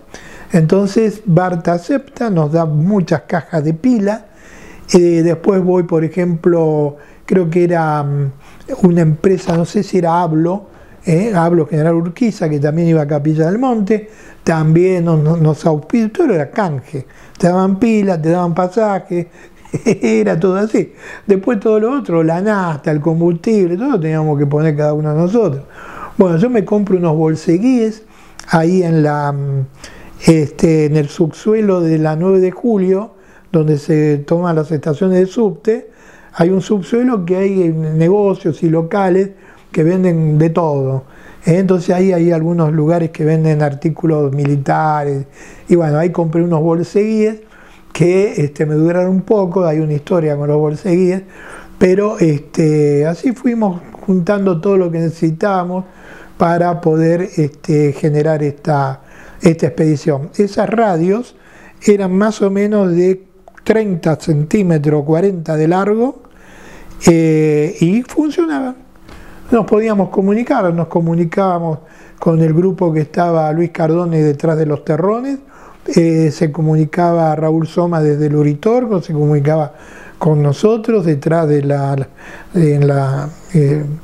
Entonces Barta acepta, nos da muchas cajas de pila. Después voy, por ejemplo, creo que era una empresa, no sé si era Hablo, General Urquiza, que también iba a Capilla del Monte, también nos auspició, todo era canje, te daban pilas, te daban pasajes, era todo así. Después todo lo otro, la nafta, el combustible, todo lo teníamos que poner cada uno de nosotros. Bueno, yo me compro unos bolseguíes ahí en el subsuelo de la 9 de julio, donde se toman las estaciones de subte. Hay un subsuelo que hay negocios y locales que venden de todo. Entonces ahí hay algunos lugares que venden artículos militares. Y bueno, ahí compré unos bolseguíes que me duraron un poco. Hay una historia con los bolseguíes. Pero así fuimos juntando todo lo que necesitábamos para poder generar esta expedición. Esas radios eran más o menos de 30 centímetros, 40 de largo, y funcionaban. Nos podíamos comunicar, nos comunicábamos con el grupo que estaba Luis Cardoni detrás de los terrones, se comunicaba Raúl Soma desde el Uritorco, se comunicaba con nosotros detrás de la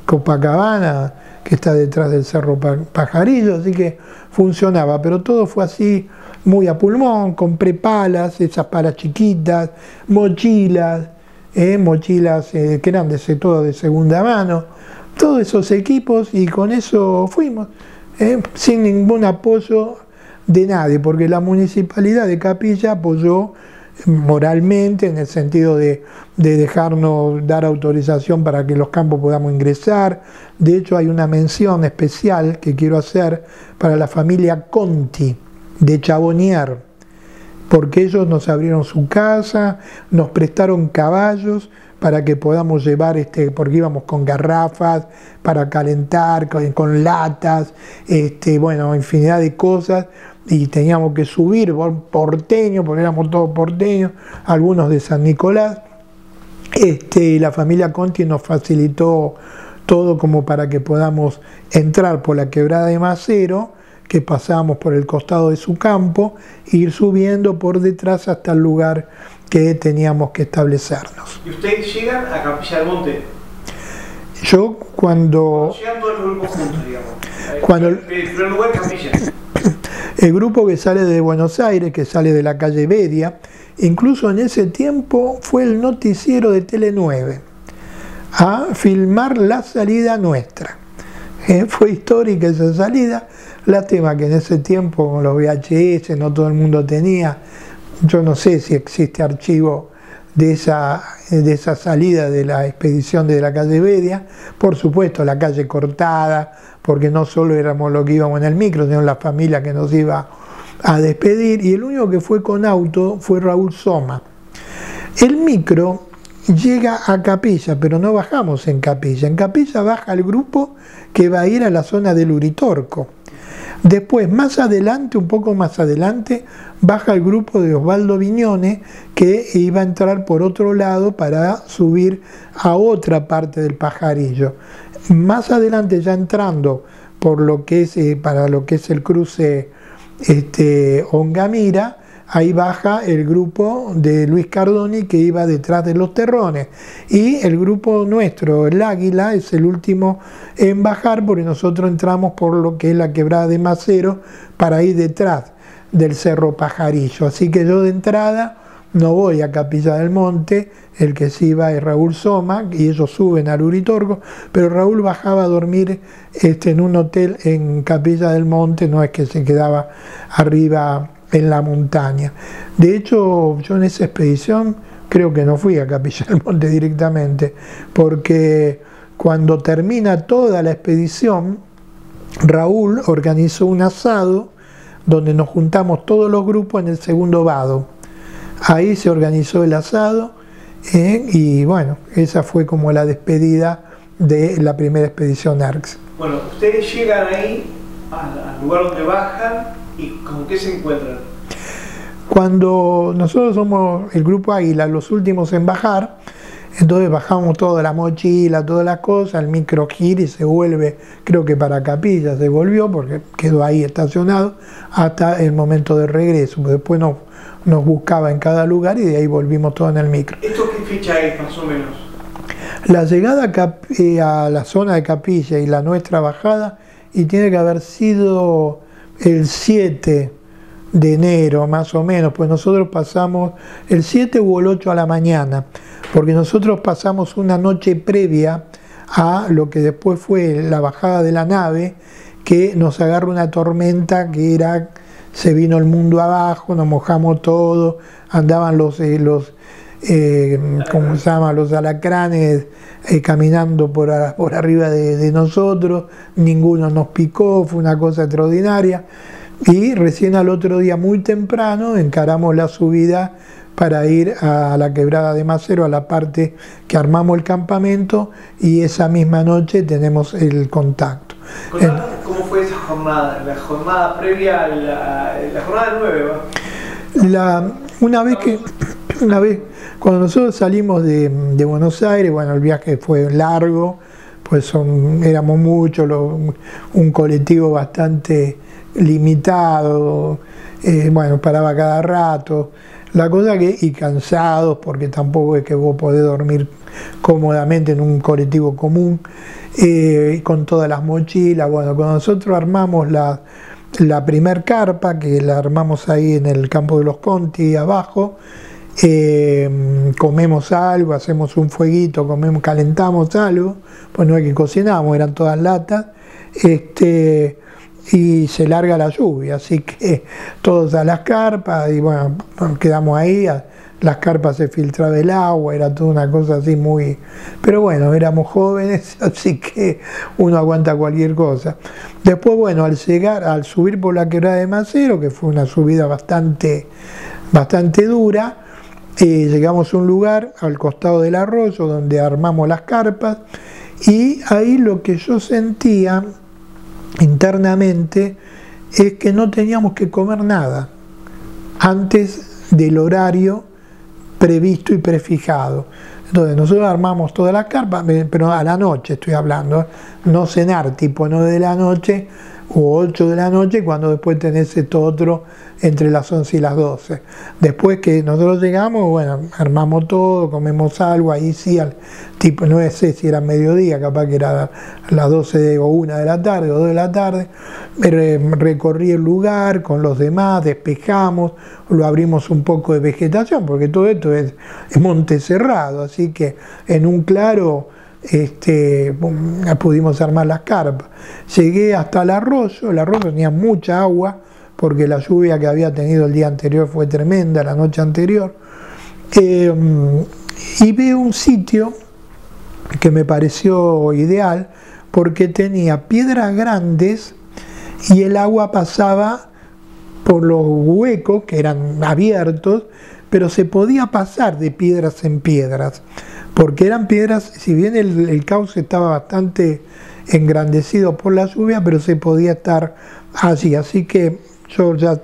Copacabana, que está detrás del Cerro Pajarillo, así que funcionaba, pero todo fue así muy a pulmón. Compré palas, esas palas chiquitas, mochilas que eran todo de segunda mano, todos esos equipos, y con eso fuimos, sin ningún apoyo de nadie, porque la Municipalidad de Capilla apoyó moralmente, en el sentido de dejarnos dar autorización para que los campos podamos ingresar. De hecho, hay una mención especial que quiero hacer para la familia Conti de Chabonier, porque ellos nos abrieron su casa, nos prestaron caballos para que podamos llevar, porque íbamos con garrafas para calentar, con latas, bueno, infinidad de cosas, y teníamos que subir porteños, porque éramos todos porteños, algunos de San Nicolás, y la familia Conti nos facilitó todo como para que podamos entrar por la quebrada de Macero, que pasábamos por el costado de su campo, e ir subiendo por detrás hasta el lugar que teníamos que establecernos. ¿Y ustedes llegan a Capilla del Monte? Yo cuando... Llegan todos los grupos juntos, digamos. Cuando el primer lugar es Capilla. El grupo que sale de Buenos Aires, que sale de la calle Bedia, incluso en ese tiempo fue el noticiero de Tele 9 a filmar la salida nuestra. Fue histórica esa salida. Lástima que en ese tiempo con los VHS no todo el mundo tenía. Yo no sé si existe archivo de esa salida de la expedición de la calle Bedia. Por supuesto, la calle cortada, porque no solo éramos los que íbamos en el micro, sino la familia que nos iba a despedir. Y el único que fue con auto fue Raúl Soma. El micro llega a Capilla, pero no bajamos en Capilla. En Capilla baja el grupo que va a ir a la zona del Uritorco. Después, más adelante, un poco más adelante, baja el grupo de Osvaldo Viñone, que iba a entrar por otro lado para subir a otra parte del Pajarillo. Más adelante, ya entrando por lo que es, para lo que es el cruce Ongamira, ahí baja el grupo de Luis Cardoni, que iba detrás de los Terrones, y el grupo nuestro, el Águila, es el último en bajar, porque nosotros entramos por lo que es la quebrada de Macero para ir detrás del Cerro Pajarillo. Así que yo de entrada no voy a Capilla del Monte, el que sí va es Raúl Soma, y ellos suben al Uritorco, pero Raúl bajaba a dormir en un hotel en Capilla del Monte, no es que se quedaba arriba en la montaña. De hecho, yo en esa expedición creo que no fui a Capilla del Monte directamente, porque cuando termina toda la expedición, Raúl organizó un asado donde nos juntamos todos los grupos en el segundo vado. Ahí se organizó el asado, y bueno, esa fue como la despedida de la primera expedición ARCS. Bueno, ustedes llegan ahí al lugar donde bajan, ¿y con qué se encuentran? Cuando nosotros somos el grupo Águila, los últimos en bajar, entonces bajamos toda la mochila, todas las cosas, el micro gira y se vuelve, creo que para Capilla se volvió, porque quedó ahí estacionado hasta el momento del regreso. Después nos buscaba en cada lugar y de ahí volvimos todos en el micro. ¿Esto qué fecha es más o menos? La llegada a la zona de Capilla y la nuestra bajada, y tiene que haber sido el 7 de enero más o menos, pues nosotros pasamos el 7 o el 8 a la mañana, porque nosotros pasamos una noche previa a lo que después fue la bajada de la nave, que nos agarra una tormenta que era, se vino el mundo abajo, nos mojamos todo, andaban ¿cómo se llama? Los alacranes caminando por arriba de nosotros, ninguno nos picó, fue una cosa extraordinaria. Y recién al otro día, muy temprano, encaramos la subida para ir a la quebrada de Macero, a la parte que armamos el campamento, y esa misma noche tenemos el contacto. ¿Cómo fue esa jornada? La jornada previa a la jornada del 9, ¿va? Una vez, cuando nosotros salimos de Buenos Aires, bueno, el viaje fue largo, pues éramos muchos, un colectivo bastante limitado, bueno, paraba cada rato, la cosa y cansados, porque tampoco es que vos podés dormir cómodamente en un colectivo común, con todas las mochilas. Bueno, cuando nosotros armamos la primer carpa, que la armamos ahí en el campo de los Conti abajo, comemos algo, hacemos un fueguito, calentamos algo, pues no es que cocinamos, eran todas latas, y se larga la lluvia, así que todos a las carpas, y bueno, quedamos ahí, las carpas se filtraba el agua, era toda una cosa así muy... Pero bueno, éramos jóvenes, así que uno aguanta cualquier cosa. Después, bueno, al subir por la quebrada de Macero, que fue una subida bastante dura, llegamos a un lugar al costado del arroyo donde armamos las carpas, y ahí lo que yo sentía internamente es que no teníamos que comer nada antes del horario previsto y prefijado. Entonces nosotros armamos todas las carpas, pero a la noche estoy hablando, no cenar tipo 9 de la noche o 8 de la noche, cuando después tenés esto otro entre las 11 y las 12. Después que nosotros llegamos, bueno, armamos todo, comemos algo, ahí sí, tipo, no sé si era mediodía, capaz que era las 12 o 1 de la tarde o 2 de la tarde, recorrí el lugar con los demás, despejamos, lo abrimos un poco de vegetación, porque todo esto es monte cerrado, así que en un claro pudimos armar las carpas. Llegué hasta el arroyo tenía mucha agua, porque la lluvia que había tenido el día anterior fue tremenda, la noche anterior, y veo un sitio que me pareció ideal, porque tenía piedras grandes y el agua pasaba por los huecos que eran abiertos, pero se podía pasar de piedras en piedras, porque eran piedras, si bien el cauce estaba bastante engrandecido por la lluvia, pero se podía estar allí, así que yo ya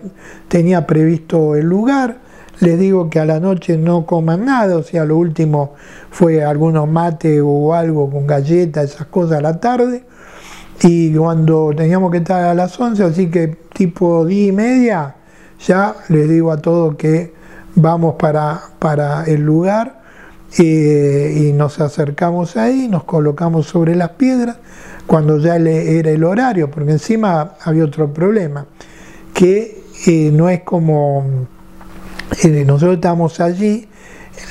tenía previsto el lugar. Les digo que a la noche no coman nada, o sea, lo último fue algunos mates o algo con galletas, esas cosas a la tarde, y cuando teníamos que estar a las 11, así que tipo 10:30, ya les digo a todos que vamos para el lugar, y nos acercamos ahí, nos colocamos sobre las piedras, cuando ya era el horario, porque encima había otro problema, que no es como... nosotros estábamos allí,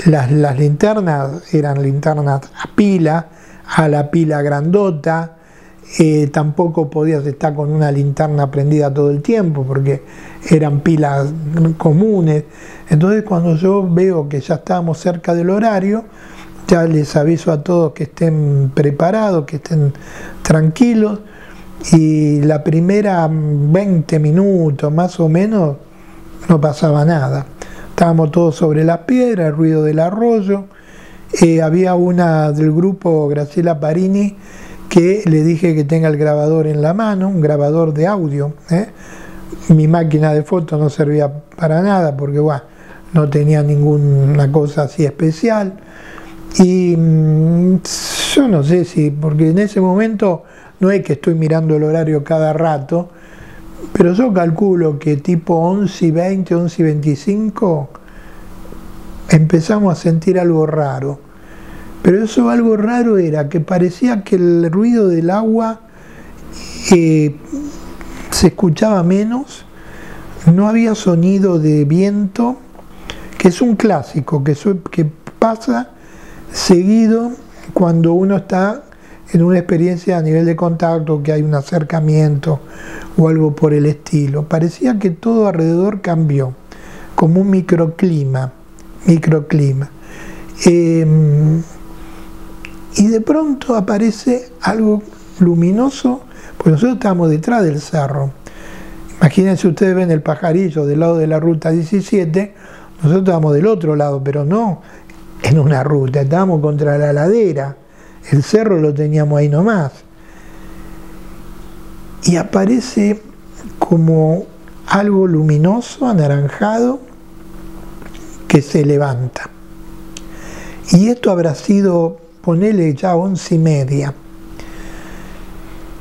las linternas eran linternas a la pila grandota, tampoco podías estar con una linterna prendida todo el tiempo porque eran pilas comunes. Entonces cuando yo veo que ya estábamos cerca del horario, ya les aviso a todos que estén preparados, que estén tranquilos, y la primera 20 minutos más o menos no pasaba nada. Estábamos todos sobre las piedras, el ruido del arroyo. Había una del grupo, Graciela Parini, que le dije que tenga el grabador en la mano, un grabador de audio. Mi máquina de fotos no servía para nada porque bueno, no tenía ninguna cosa así especial. Y yo no sé si, porque en ese momento no es que estoy mirando el horario cada rato, pero yo calculo que tipo 11:20, 11:25 empezamos a sentir algo raro. Pero eso algo raro era que parecía que el ruido del agua se escuchaba menos, no había sonido de viento, que es un clásico que pasa seguido cuando uno está en una experiencia a nivel de contacto, que hay un acercamiento o algo por el estilo. Parecía que todo alrededor cambió, como un microclima. Y de pronto aparece algo luminoso, porque nosotros estábamos detrás del cerro. Imagínense, ustedes ven el pajarillo del lado de la ruta 17, nosotros estábamos del otro lado, pero no en una ruta, estábamos contra la ladera. El cerro lo teníamos ahí nomás. Y aparece como algo luminoso, anaranjado, que se levanta. Y esto habrá sido, ponele ya 11:30.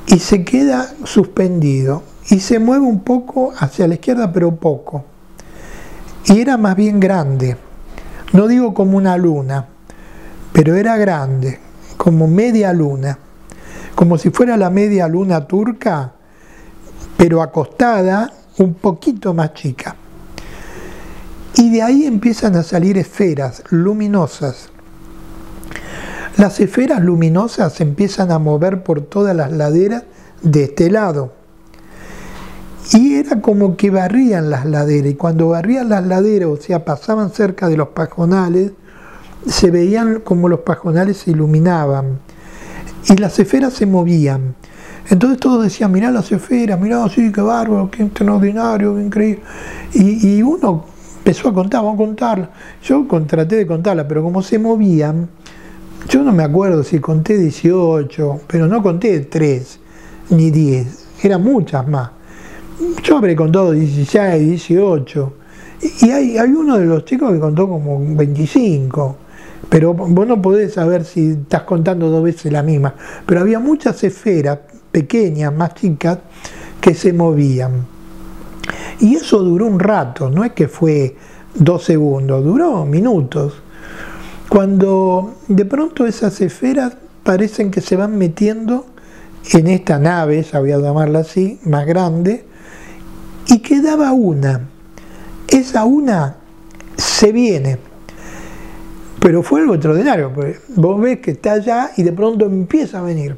Y se queda suspendido. Y se mueve un poco hacia la izquierda, pero poco. Y era más bien grande. No digo como una luna, pero era grande, como media luna, como si fuera la media luna turca, pero acostada, un poquito más chica. Y de ahí empiezan a salir esferas luminosas. Las esferas luminosas se empiezan a mover por todas las laderas de este lado. Y era como que barrían las laderas, y cuando barrían las laderas, o sea, pasaban cerca de los pajonales, se veían como los pajonales se iluminaban, y las esferas se movían. Entonces todos decían, mirá las esferas, mirá, sí, qué bárbaro, qué extraordinario, qué increíble. Y uno empezó a contar, vamos a contarla. Yo traté de contarla, pero como se movían, yo no me acuerdo si conté 18, pero no conté 3 ni 10, eran muchas más. Yo habré contado 16, 18, y hay uno de los chicos que contó como 25, pero vos no podés saber si estás contando 2 veces la misma, pero había muchas esferas pequeñas, más chicas, que se movían. Y eso duró un rato, no es que fue 2 segundos, duró minutos. Cuando de pronto esas esferas parecen que se van metiendo en esta nave, ya voy a llamarla así, más grande, y quedaba una. Esa una se viene. Pero fue algo extraordinario, porque vos ves que está allá y de pronto empieza a venir.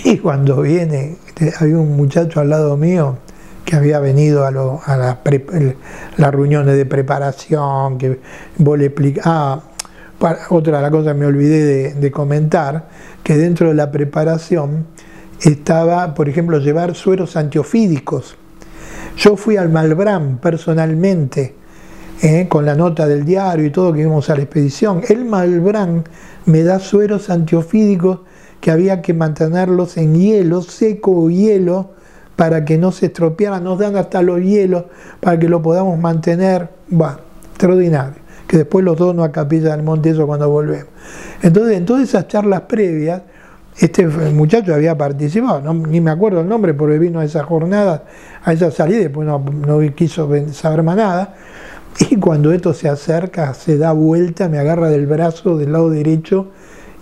Y cuando viene, había un muchacho al lado mío que había venido a las reuniones de preparación, que vos le explicás. Otra de las cosas que me olvidé de comentar, que dentro de la preparación estaba, por ejemplo, llevar sueros antiofídicos. Yo fui al Malbrán personalmente, con la nota del diario y todo, que íbamos a la expedición. El Malbrán me da sueros antiofídicos que había que mantenerlos en hielo, seco o hielo, para que no se estropearan. Nos dan hasta los hielos para que lo podamos mantener. Bueno, extraordinario. Que después los dono a Capilla del Monte, eso cuando volvemos. Entonces, en todas esas charlas previas, este muchacho había participado, ni me acuerdo el nombre, porque vino a esa jornada, a esa salida, y después no quiso saber más nada. Y cuando esto se acerca, se da vuelta, me agarra del brazo del lado derecho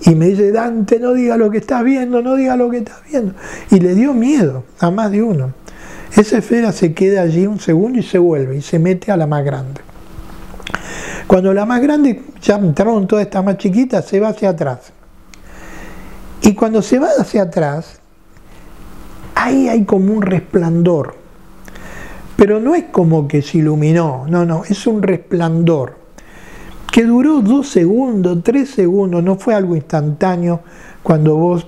y me dice, Dante, no diga lo que estás viendo, no diga lo que estás viendo. Y le dio miedo a más de uno. Esa esfera se queda allí un segundo y se vuelve y se mete a la más grande. Cuando la más grande, ya entraron todas estas más chiquitas, se va hacia atrás. Y cuando se va hacia atrás, ahí hay como un resplandor. Pero no es como que se iluminó, no, es un resplandor que duró 2 segundos, 3 segundos, no fue algo instantáneo cuando vos,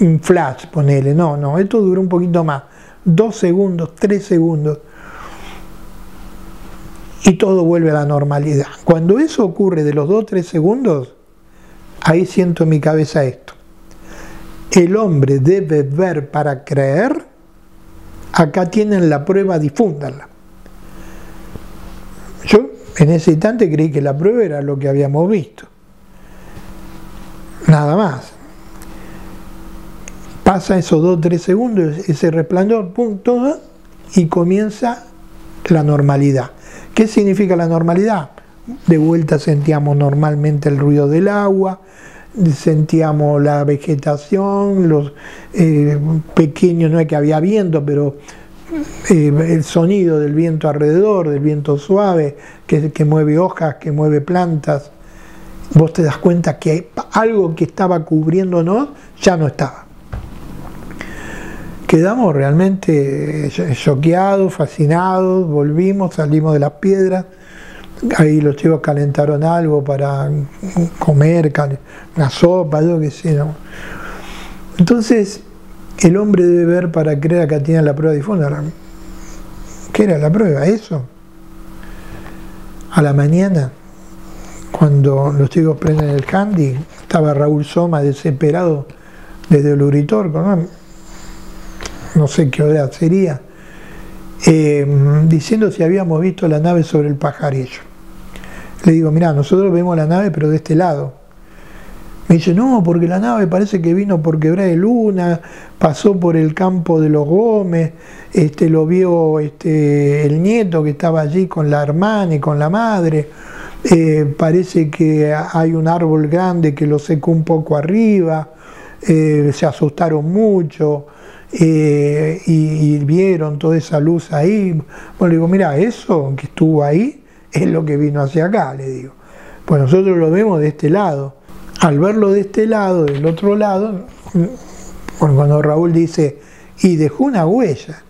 un flash, ponele, no, esto duró un poquito más, 2 segundos, 3 segundos, y todo vuelve a la normalidad. Cuando eso ocurre de los 2 o 3 segundos, ahí siento en mi cabeza esto. El hombre debe ver para creer. Acá tienen la prueba, difúndanla. Yo en ese instante creí que la prueba era lo que habíamos visto. Nada más. Pasa esos 2 o 3 segundos, ese resplandor, pum, todo, y comienza la normalidad. ¿Qué significa la normalidad? De vuelta sentíamos normalmente el ruido del agua, sentíamos la vegetación, los pequeños, no es que había viento, pero el sonido del viento alrededor, del viento suave, que mueve hojas, que mueve plantas. Vos te das cuenta que algo que estaba cubriéndonos ya no estaba. Quedamos realmente choqueados, fascinados, volvimos, salimos de las piedras. Ahí los chicos calentaron algo para comer, una sopa, yo qué sé, ¿no? Entonces, el hombre debe ver para creer. Acá tiene la prueba difunda. ¿Qué era la prueba? Eso. A la mañana, cuando los chicos prenden el handy, estaba Raúl Soma desesperado desde el Uritorco, no sé qué hora sería, diciendo si habíamos visto la nave sobre el pajarillo. Le digo, mirá, nosotros vemos la nave pero de este lado. Me dice, no, porque la nave parece que vino por Quebrada de Luna, pasó por el campo de los Gómez, lo vio el nieto que estaba allí con la hermana y con la madre, parece que hay un árbol grande que lo secó un poco arriba, se asustaron mucho, y vieron toda esa luz ahí. Bueno, le digo, mira, eso que estuvo ahí es lo que vino hacia acá, le digo. Pues nosotros lo vemos de este lado. Al verlo de este lado, del otro lado, cuando Raúl dice, y dejó una huella,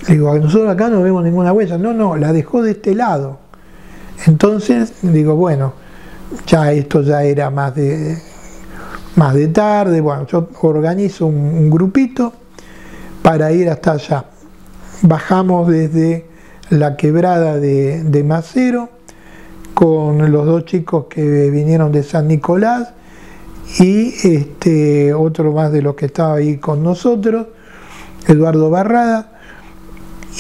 le digo, nosotros acá no vemos ninguna huella. No, la dejó de este lado. Entonces, digo, bueno, ya esto ya era más de tarde. Bueno, yo organizo un grupito para ir hasta allá. Bajamos desde la quebrada de Macero con los dos chicos que vinieron de San Nicolás y otro más de los que estaba ahí con nosotros, Eduardo Barrada,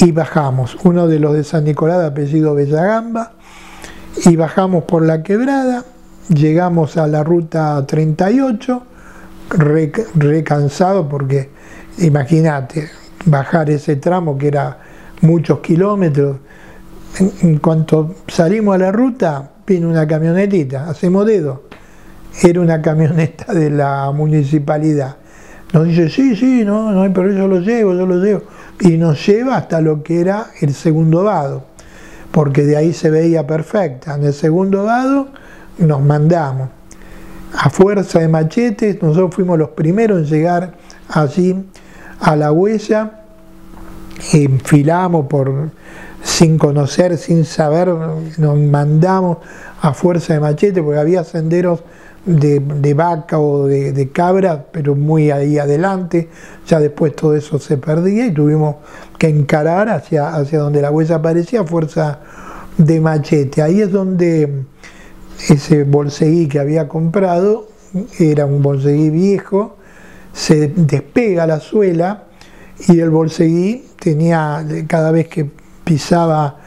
y bajamos, uno de los de San Nicolás de apellido Bellagamba, y bajamos por la quebrada, llegamos a la ruta 38, re cansado porque imagínate, bajar ese tramo que era muchos kilómetros. En cuanto salimos a la ruta, vino una camionetita, hacemos dedo, era una camioneta de la municipalidad. Nos dice, sí, no, pero yo lo llevo, y nos lleva hasta lo que era el segundo vado, porque de ahí se veía perfecta. En el segundo vado nos mandamos. A fuerza de machetes, nosotros fuimos los primeros en llegar allí a la huella, enfilamos sin conocer, sin saber, nos mandamos a fuerza de machete, porque había senderos de vaca o de cabra, pero muy ahí adelante, ya después todo eso se perdía y tuvimos que encarar hacia donde la huella aparecía a fuerza de machete. Ahí es donde ese bolseguí que había comprado, era un bolseguí viejo, se despega la suela y el bolseguí tenía, cada vez que pisaba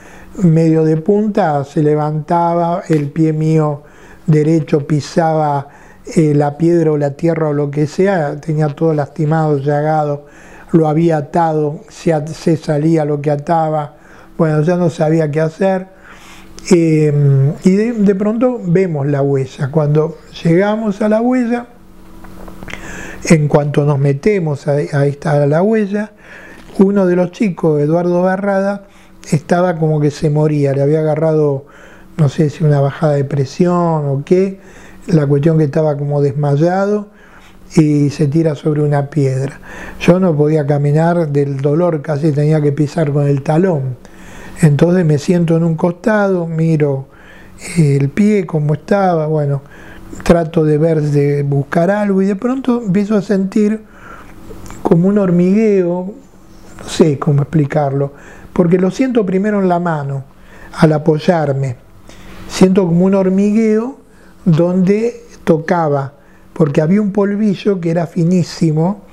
medio de punta, se levantaba, el pie mío derecho pisaba la piedra o la tierra o lo que sea, tenía todo lastimado, llagado, lo había atado, se salía lo que ataba, bueno, ya no sabía qué hacer, y de pronto vemos la huella. Cuando llegamos a la huella, en cuanto nos metemos, ahí está la huella, uno de los chicos, Eduardo Barrada, estaba como que se moría, le había agarrado, no sé si una bajada de presión o qué, la cuestión que estaba como desmayado y se tira sobre una piedra. Yo no podía caminar del dolor, casi tenía que pisar con el talón. Entonces me siento en un costado, miro el pie como estaba, bueno, trato de buscar algo y de pronto empiezo a sentir como un hormigueo, no sé cómo explicarlo, porque lo siento primero en la mano, al apoyarme. Siento como un hormigueo donde tocaba, porque había un polvillo que era finísimo,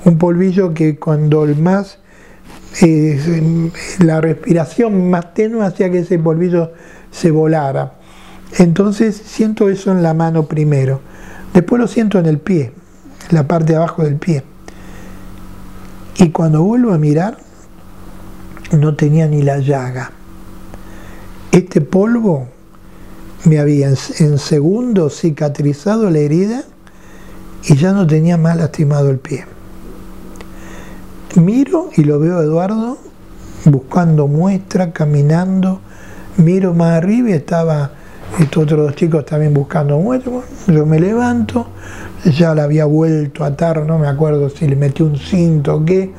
un polvillo que cuando la respiración más tenue hacía que ese polvillo se volara. Entonces siento eso en la mano primero, después lo siento en el pie, en la parte de abajo del pie. Y cuando vuelvo a mirar, no tenía ni la llaga. Este polvo me había en segundos cicatrizado la herida y ya no tenía más lastimado el pie. Miro y lo veo a Eduardo buscando muestra, caminando, miro más arriba y estaba estos otros dos chicos también buscando muestra. Yo me levanto, ya la había vuelto a atar, no me acuerdo si le metí un cinto o qué,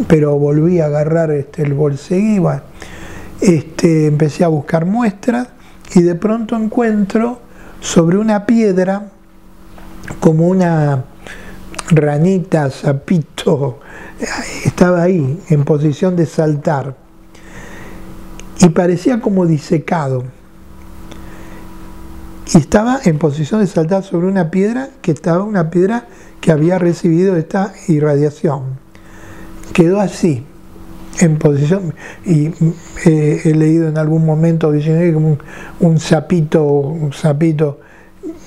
pero volví a agarrar el bolseguí, bueno, empecé a buscar muestras y de pronto encuentro sobre una piedra como una ranita, sapito, estaba ahí en posición de saltar y parecía como disecado y estaba en posición de saltar sobre una piedra que había recibido esta irradiación. Quedó así en posición y he leído en algún momento diciendo como un sapito,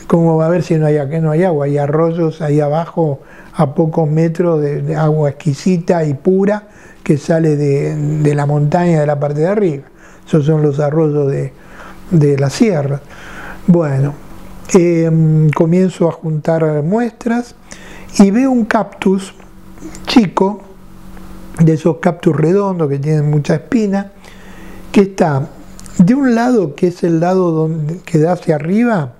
como va a ver si no hay agua, hay arroyos ahí abajo a pocos metros de agua exquisita y pura que sale de la montaña de la parte de arriba. Esos son los arroyos de la sierra. Bueno, comienzo a juntar muestras y veo un cactus chico, de esos cactus redondos que tienen mucha espina, que está De un lado, que es el lado que da hacia arriba,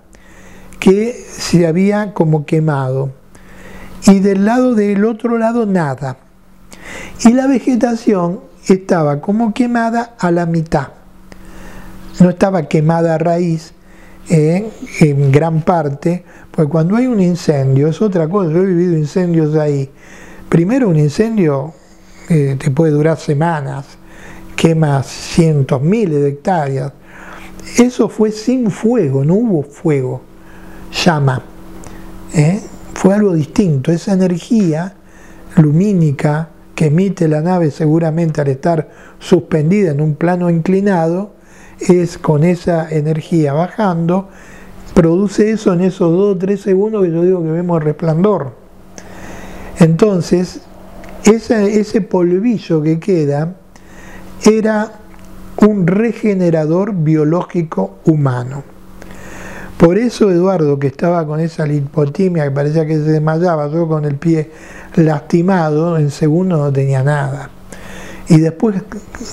que se había como quemado, y del otro lado nada. Y la vegetación estaba como quemada a la mitad. No estaba quemada a raíz en gran parte, porque cuando hay un incendio es otra cosa. Yo he vivido incendios ahí. Primero, un incendio te puede durar semanas, quema cientos, miles de hectáreas. Eso fue sin fuego, no hubo fuego, llama. Fue algo distinto. Esa energía lumínica que emite la nave, seguramente al estar suspendida en un plano inclinado, es con esa energía bajando, produce eso en esos 2 o 3 segundos que yo digo que vemos resplandor. Entonces, ese polvillo que queda era un regenerador biológico humano. Por eso Eduardo, que estaba con esa lipotimia, que parecía que se desmayaba, yo con el pie lastimado, en segundos no tenía nada. Y después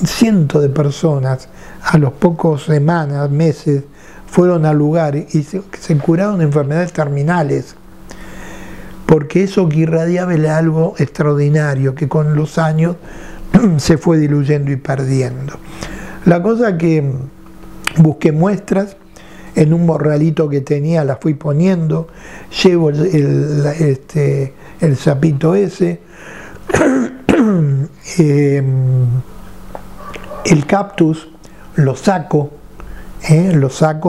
cientos de personas, a los pocos semanas, meses, fueron al lugar y se curaron de enfermedades terminales. Porque eso que irradiaba era algo extraordinario, que con los años se fue diluyendo y perdiendo. La cosa que busqué muestras, en un morralito que tenía las fui poniendo, llevo el sapito ese, el cactus lo saco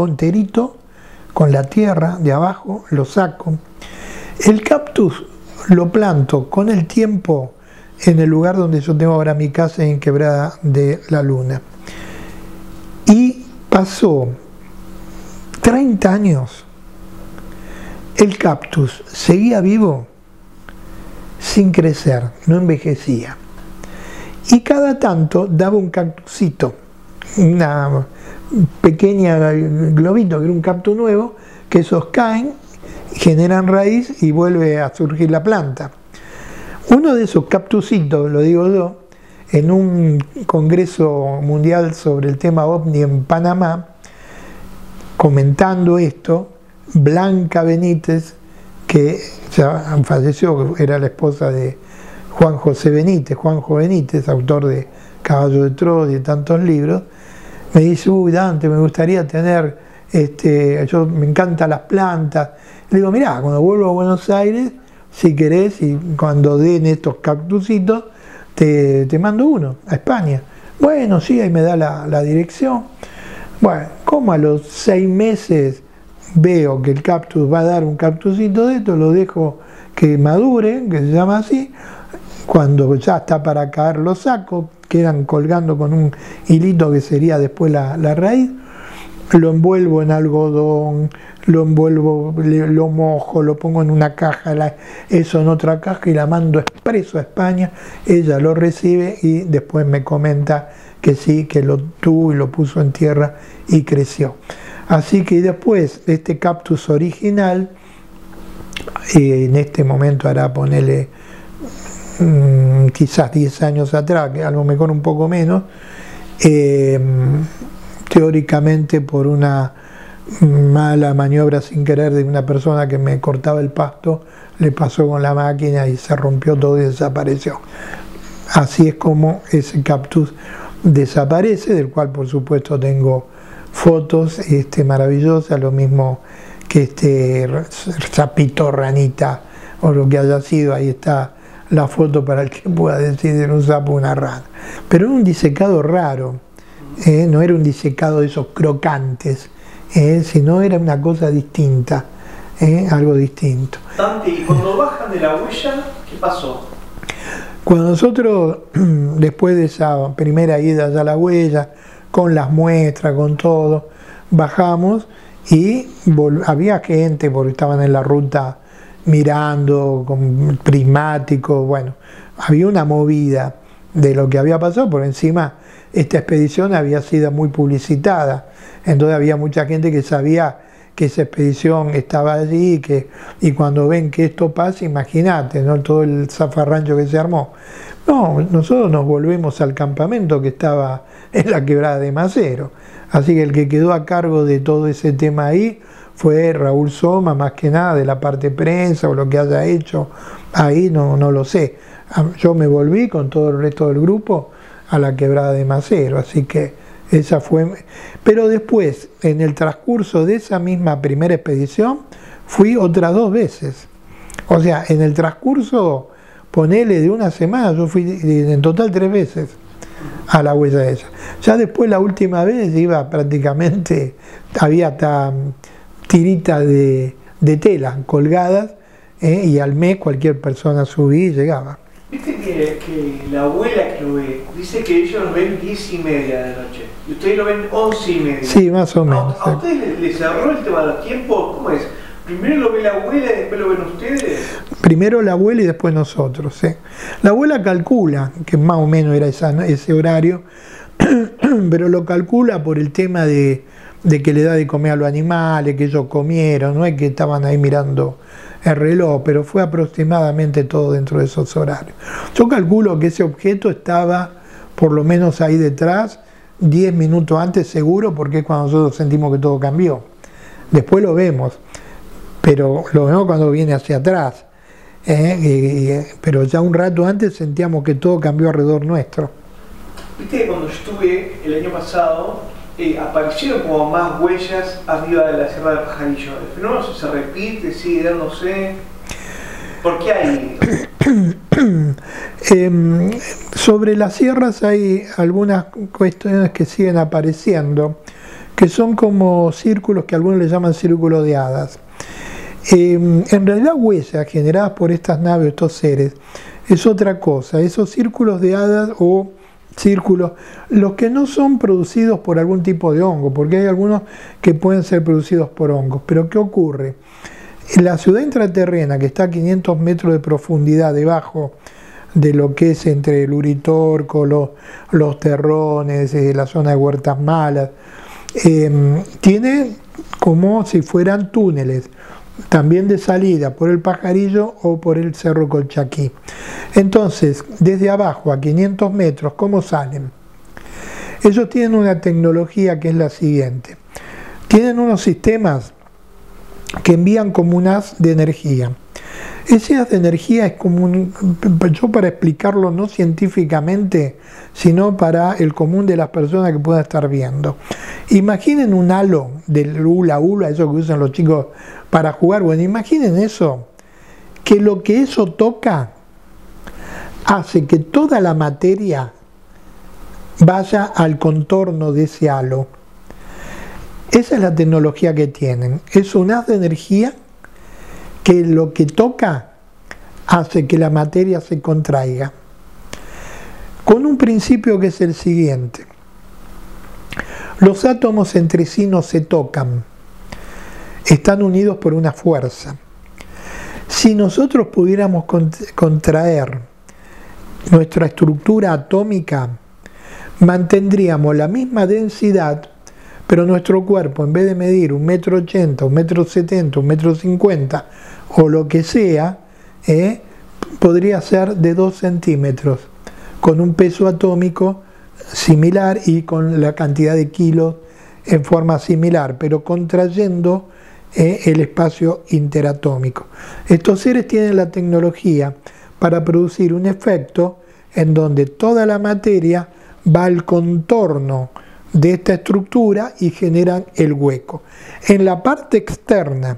enterito, con la tierra de abajo, lo saco. El cactus lo planto con el tiempo en el lugar donde yo tengo ahora mi casa, en Quebrada de la Luna. Y pasó 30 años, el cactus seguía vivo sin crecer, no envejecía. Y cada tanto daba un cactusito, una pequeña globito, que era un cactus nuevo, que esos caen, generan raíz y vuelve a surgir la planta. Uno de esos cactusitos, lo digo yo, en un congreso mundial sobre el tema OVNI en Panamá, comentando esto, Blanca Benítez, que ya falleció, era la esposa de Juanjo Benítez, autor de Caballo de Troya y de tantos libros, me dice: uy, Dante, me gustaría tener, yo me encantan las plantas. Le digo: mirá, cuando vuelvo a Buenos Aires, si querés, y cuando den estos cactusitos, te mando uno a España. Bueno, sí, ahí me da la dirección. Bueno, como a los 6 meses veo que el cactus va a dar un cactusito de esto, lo dejo que madure, que se llama así. Cuando ya está para caer, lo saco, quedan colgando con un hilito que sería después la raíz. Lo envuelvo en algodón, lo mojo, lo pongo en una caja, eso en otra caja, y la mando expreso a España. Ella lo recibe y después me comenta que sí, que lo tuvo y lo puso en tierra y creció. Así que después este cactus original, en este momento hará, ponerle quizás 10 años atrás, que a lo mejor un poco menos, teóricamente por una mala maniobra sin querer de una persona que me cortaba el pasto, le pasó con la máquina y se rompió todo y desapareció. Así es como ese cactus desaparece, del cual por supuesto tengo fotos maravillosas, lo mismo que este sapito, ranita o lo que haya sido. Ahí está la foto para el que pueda decir era un sapo o una rana. Pero era un disecado raro, no era un disecado de esos crocantes, sino era una cosa distinta, algo distinto. Dante, y cuando bajan de la huella, ¿qué pasó? Cuando nosotros, después de esa primera ida allá a la huella, con las muestras, con todo, bajamos y había gente, porque estaban en la ruta mirando con prismáticos, bueno, había una movida de lo que había pasado, por encima esta expedición había sido muy publicitada, entonces había mucha gente que sabía que esa expedición estaba allí, y cuando ven que esto pasa, imagínate, ¿no?, todo el zafarrancho que se armó. No, nosotros nos volvemos al campamento que estaba en la quebrada de Macero. Así que el que quedó a cargo de todo ese tema ahí fue Raúl Soma, más que nada de la parte prensa o lo que haya hecho. Ahí no lo sé. Yo me volví con todo el resto del grupo a la quebrada de Macero, así que esa fue. Pero después, en el transcurso de esa misma primera expedición, fui otras 2 veces. O sea, en el transcurso, ponele de una semana, yo fui en total 3 veces a la huella esa. Ya después la última vez iba prácticamente, había hasta tiritas de tela colgadas, y al mes cualquier persona subía y llegaba. Viste que la abuela que lo ve, dice que ellos lo ven 10:30 de la noche, y ustedes lo ven 11:30. Sí, más o menos. ¿A ustedes les cerró el tema de los tiempos? ¿Cómo es? ¿Primero lo ve la abuela y después lo ven ustedes? Primero la abuela y después nosotros, ¿sí? La abuela calcula que más o menos era ese horario, pero lo calcula por el tema de que le da de comer a los animales, que ellos comieron, no es que estaban ahí mirando el reloj, pero fue aproximadamente todo dentro de esos horarios. Yo calculo que ese objeto estaba por lo menos ahí detrás 10 minutos antes seguro, porque es cuando nosotros sentimos que todo cambió. Después lo vemos, pero lo vemos cuando viene hacia atrás, pero ya un rato antes sentíamos que todo cambió alrededor nuestro. Viste que cuando yo estuve el año pasado, aparecieron como más huellas arriba de la Sierra del Pajarillo. El fenómeno se repite, sigue dándose. ¿Por qué hay? Sobre las sierras hay algunas cuestiones que siguen apareciendo, que son como círculos que algunos le llaman círculos de hadas. En realidad huellas generadas por estas naves, estos seres, es otra cosa. Esos círculos de hadas o círculos, los que no son producidos por algún tipo de hongo, porque hay algunos que pueden ser producidos por hongos. Pero ¿qué ocurre? En la ciudad intraterrena, que está a 500 metros de profundidad debajo de lo que es entre el Uritorco, los terrones, la zona de Huertas Malas, tiene como si fueran túneles, también de salida por el Pajarillo o por el Cerro Colchaquí. Entonces, desde abajo a 500 metros, ¿cómo salen? Ellos tienen una tecnología que es la siguiente. Tienen unos sistemas que envían como un haz de energía. Ese haz de energía es como yo para explicarlo no científicamente, sino para el común de las personas que puedan estar viendo. Imaginen un halo del hula hula, eso que usan los chicos para jugar. Bueno, imaginen eso, que lo que eso toca hace que toda la materia vaya al contorno de ese halo. Esa es la tecnología que tienen. Es un haz de energía que lo que toca hace que la materia se contraiga. Con un principio que es el siguiente. Los átomos entre sí no se tocan. Están unidos por una fuerza. Si nosotros pudiéramos contraer nuestra estructura atómica, mantendríamos la misma densidad, pero nuestro cuerpo, en vez de medir 1,80 m, 1,70 m, 1,50 m o lo que sea, podría ser de 2 centímetros, con un peso atómico similar y con la cantidad de kilos en forma similar, pero contrayendo el espacio interatómico. Estos seres tienen la tecnología para producir un efecto en donde toda la materia va al contorno de esta estructura y generan el hueco. En la parte externa,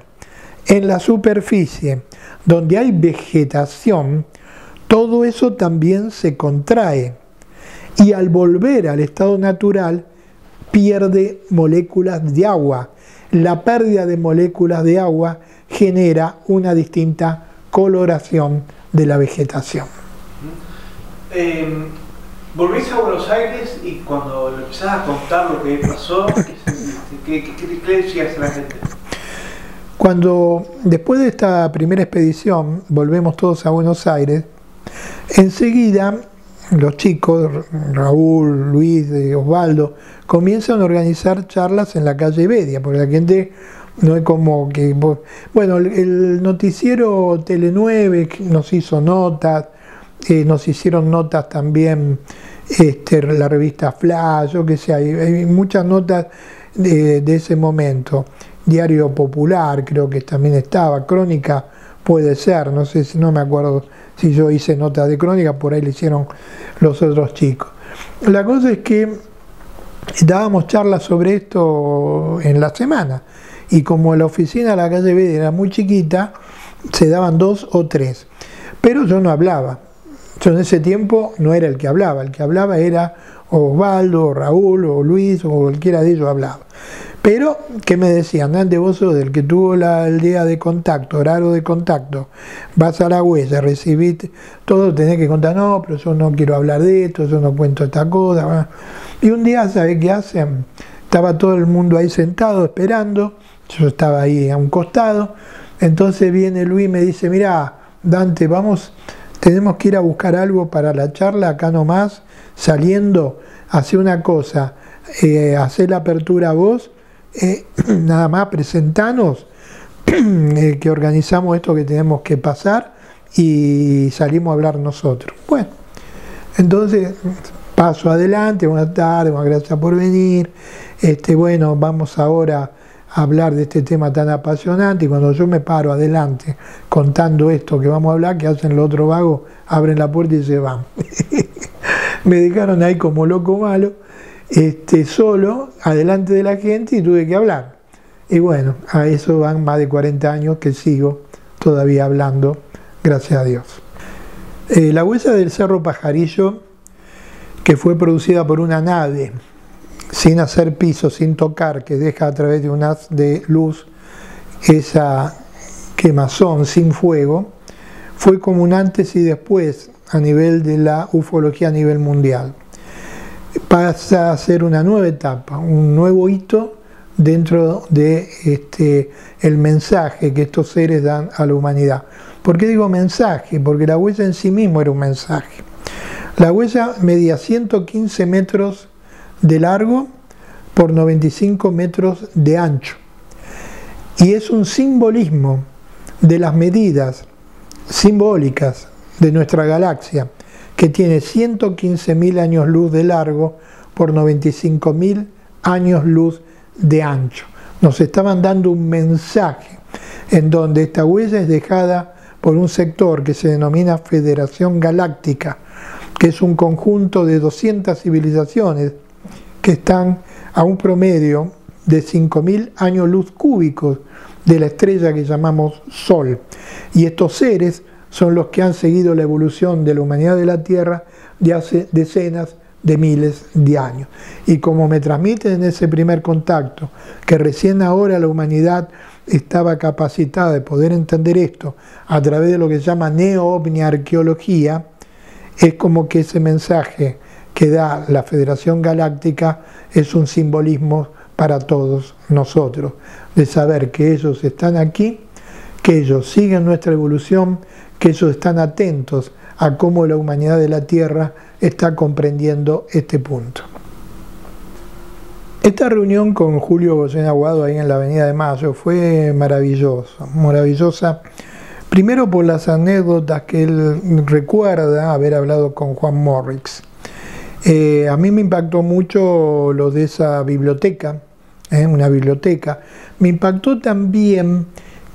en la superficie, donde hay vegetación, todo eso también se contrae y al volver al estado natural pierde moléculas de agua. La pérdida de moléculas de agua genera una distinta coloración de la vegetación. Volvés a Buenos Aires y cuando le empezás a contar lo que pasó, ¿qué le decías a la gente? Cuando después de esta primera expedición volvemos todos a Buenos Aires, enseguida los chicos, Raúl, Luis, Osvaldo, comienzan a organizar charlas en la calle Bedia, porque la gente no es como que... Bueno, el noticiero Tele 9 nos hizo notas, nos hicieron notas también, la revista Flash, yo qué sé, hay muchas notas de ese momento. Diario Popular creo que también estaba, Crónica puede ser, no sé, no me acuerdo si yo hice notas de Crónica, por ahí le hicieron los otros chicos. La cosa es que dábamos charlas sobre esto en la semana, y como la oficina de la calle B era muy chiquita, se daban 2 o 3, pero yo no hablaba. Yo en ese tiempo no era el que hablaba era Osvaldo, o Raúl, o Luis, o cualquiera de ellos hablaba. Pero, ¿qué me decían? Antes vos sos del que tuvo el día de contacto, horario de contacto, vas a la huella, recibiste, todo tenés que contar, no, pero yo no quiero hablar de esto, yo no cuento esta cosa. Y un día, ¿sabés qué hacen? Estaba todo el mundo ahí sentado esperando, yo estaba ahí a un costado, entonces viene Luis y me dice, mirá, Dante, tenemos que ir a buscar algo para la charla, acá nomás, saliendo, hace una cosa, hacer la apertura vos, nada más presentanos, que organizamos esto que tenemos que pasar y salimos a hablar nosotros. Bueno, entonces paso adelante, buenas tardes, gracias por venir, bueno, vamos ahora a hablar de este tema tan apasionante, y cuando yo me paro adelante contando esto que vamos a hablar, que hacen los otros vagos, abren la puerta y se van. Me dejaron ahí como loco malo, solo, adelante de la gente, y tuve que hablar. Y bueno, a eso van más de 40 años que sigo todavía hablando, gracias a Dios. La huella del Cerro Pajarillo, que fue producida por una nave, sin hacer piso, sin tocar, que deja a través de un haz de luz esa quemazón sin fuego, fue como un antes y después a nivel de la ufología a nivel mundial. Pasa a ser una nueva etapa, un nuevo hito dentro de el mensaje que estos seres dan a la humanidad. ¿Por qué digo mensaje? Porque la huella en sí mismo era un mensaje. La huella medía 115 metros de largo por 95 metros de ancho, y es un simbolismo de las medidas simbólicas de nuestra galaxia, que tiene 115.000 años luz de largo por 95.000 años luz de ancho. Nos estaban dando un mensaje en donde esta huella es dejada por un sector que se denomina Federación Galáctica, que es un conjunto de 200 civilizaciones que están a un promedio de 5.000 años luz cúbicos de la estrella que llamamos Sol. Y estos seres son los que han seguido la evolución de la humanidad de la Tierra de hace decenas de miles de años. Y como me transmiten en ese primer contacto, que recién ahora la humanidad estaba capacitada de poder entender esto a través de lo que se llama neo-ovni arqueología, es como que ese mensaje que da la Federación Galáctica es un simbolismo para todos nosotros, de saber que ellos están aquí, que ellos siguen nuestra evolución, que ellos están atentos a cómo la humanidad de la Tierra está comprendiendo este punto. Esta reunión con Julio Goyen Aguado ahí en la Avenida de Mayo fue maravillosa, primero por las anécdotas que él recuerda haber hablado con Juan Morrix. A mí me impactó mucho lo de esa biblioteca, una biblioteca. Me impactó también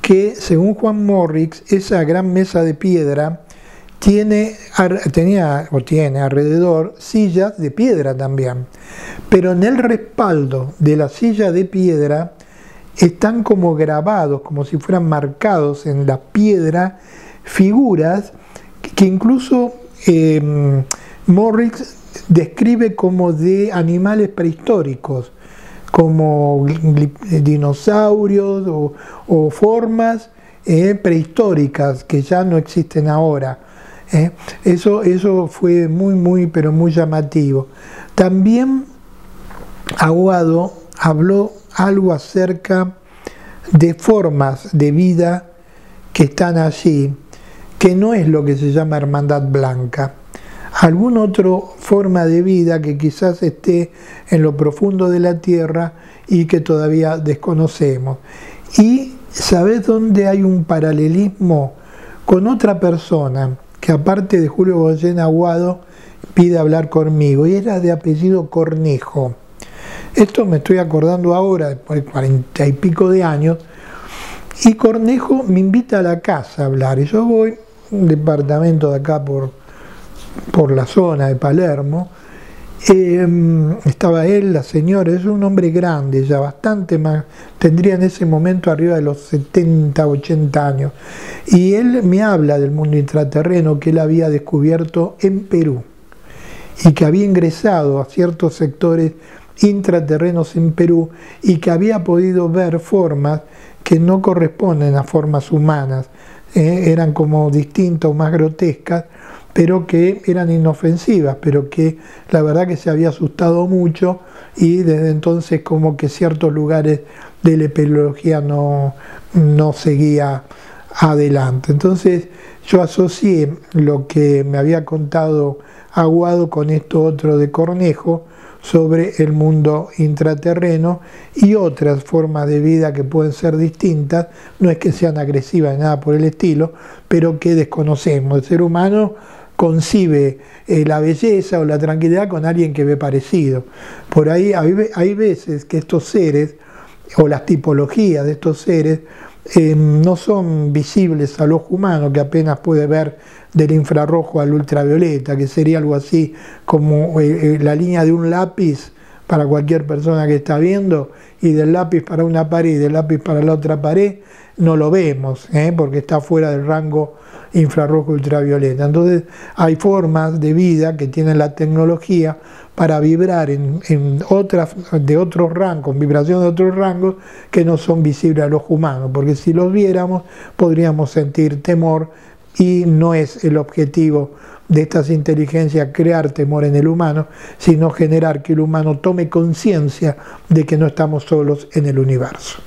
que, según Juan Morrix, esa gran mesa de piedra tiene alrededor sillas de piedra también, pero en el respaldo de la silla de piedra están como grabados, como si fueran marcados en la piedra, figuras que incluso Morrix describe como de animales prehistóricos, como dinosaurios o formas prehistóricas que ya no existen ahora. Eso fue muy llamativo. También Aguado habló algo acerca de formas de vida que están allí, que no es lo que se llama hermandad blanca. Alguna otra forma de vida que quizás esté en lo profundo de la Tierra y que todavía desconocemos. Y ¿sabés dónde hay un paralelismo con otra persona que aparte de Julio Goyen Aguado pide hablar conmigo, y era de apellido Cornejo. Esto me estoy acordando ahora, después de 40 y pico de años, y Cornejo me invita a la casa a hablar, y yo voy, un departamento de acá por la zona de Palermo, estaba él, la señora, es un hombre grande ya, bastante más, tendría en ese momento arriba de los 70, 80 años, y él me habla del mundo intraterreno que él había descubierto en Perú, y que había ingresado a ciertos sectores intraterrenos en Perú, y que había podido ver formas que no corresponden a formas humanas, eran como distintas, más grotescas, pero que eran inofensivas, pero que la verdad que se había asustado mucho, y desde entonces como que ciertos lugares de la espeleología no seguía adelante. Entonces yo asocié lo que me había contado Aguado con esto otro de Cornejo sobre el mundo intraterreno y otras formas de vida que pueden ser distintas, no es que sean agresivas ni nada por el estilo, pero que desconocemos. El ser humano concibe la belleza o la tranquilidad con alguien que ve parecido. Por ahí hay veces que estos seres, o las tipologías de estos seres, no son visibles al ojo humano, que apenas puede ver del infrarrojo al ultravioleta, que sería algo así como la línea de un lápiz para cualquier persona que está viendo, y del lápiz para una pared y del lápiz para la otra pared no lo vemos, porque está fuera del rango infrarrojo ultravioleta. Entonces hay formas de vida que tienen la tecnología para vibrar en otras, de otros rangos, con vibración de otros rangos que no son visibles al ojo humano, porque si los viéramos podríamos sentir temor, y no es el objetivo de estas inteligencias crear temor en el humano, sino generar que el humano tome conciencia de que no estamos solos en el universo.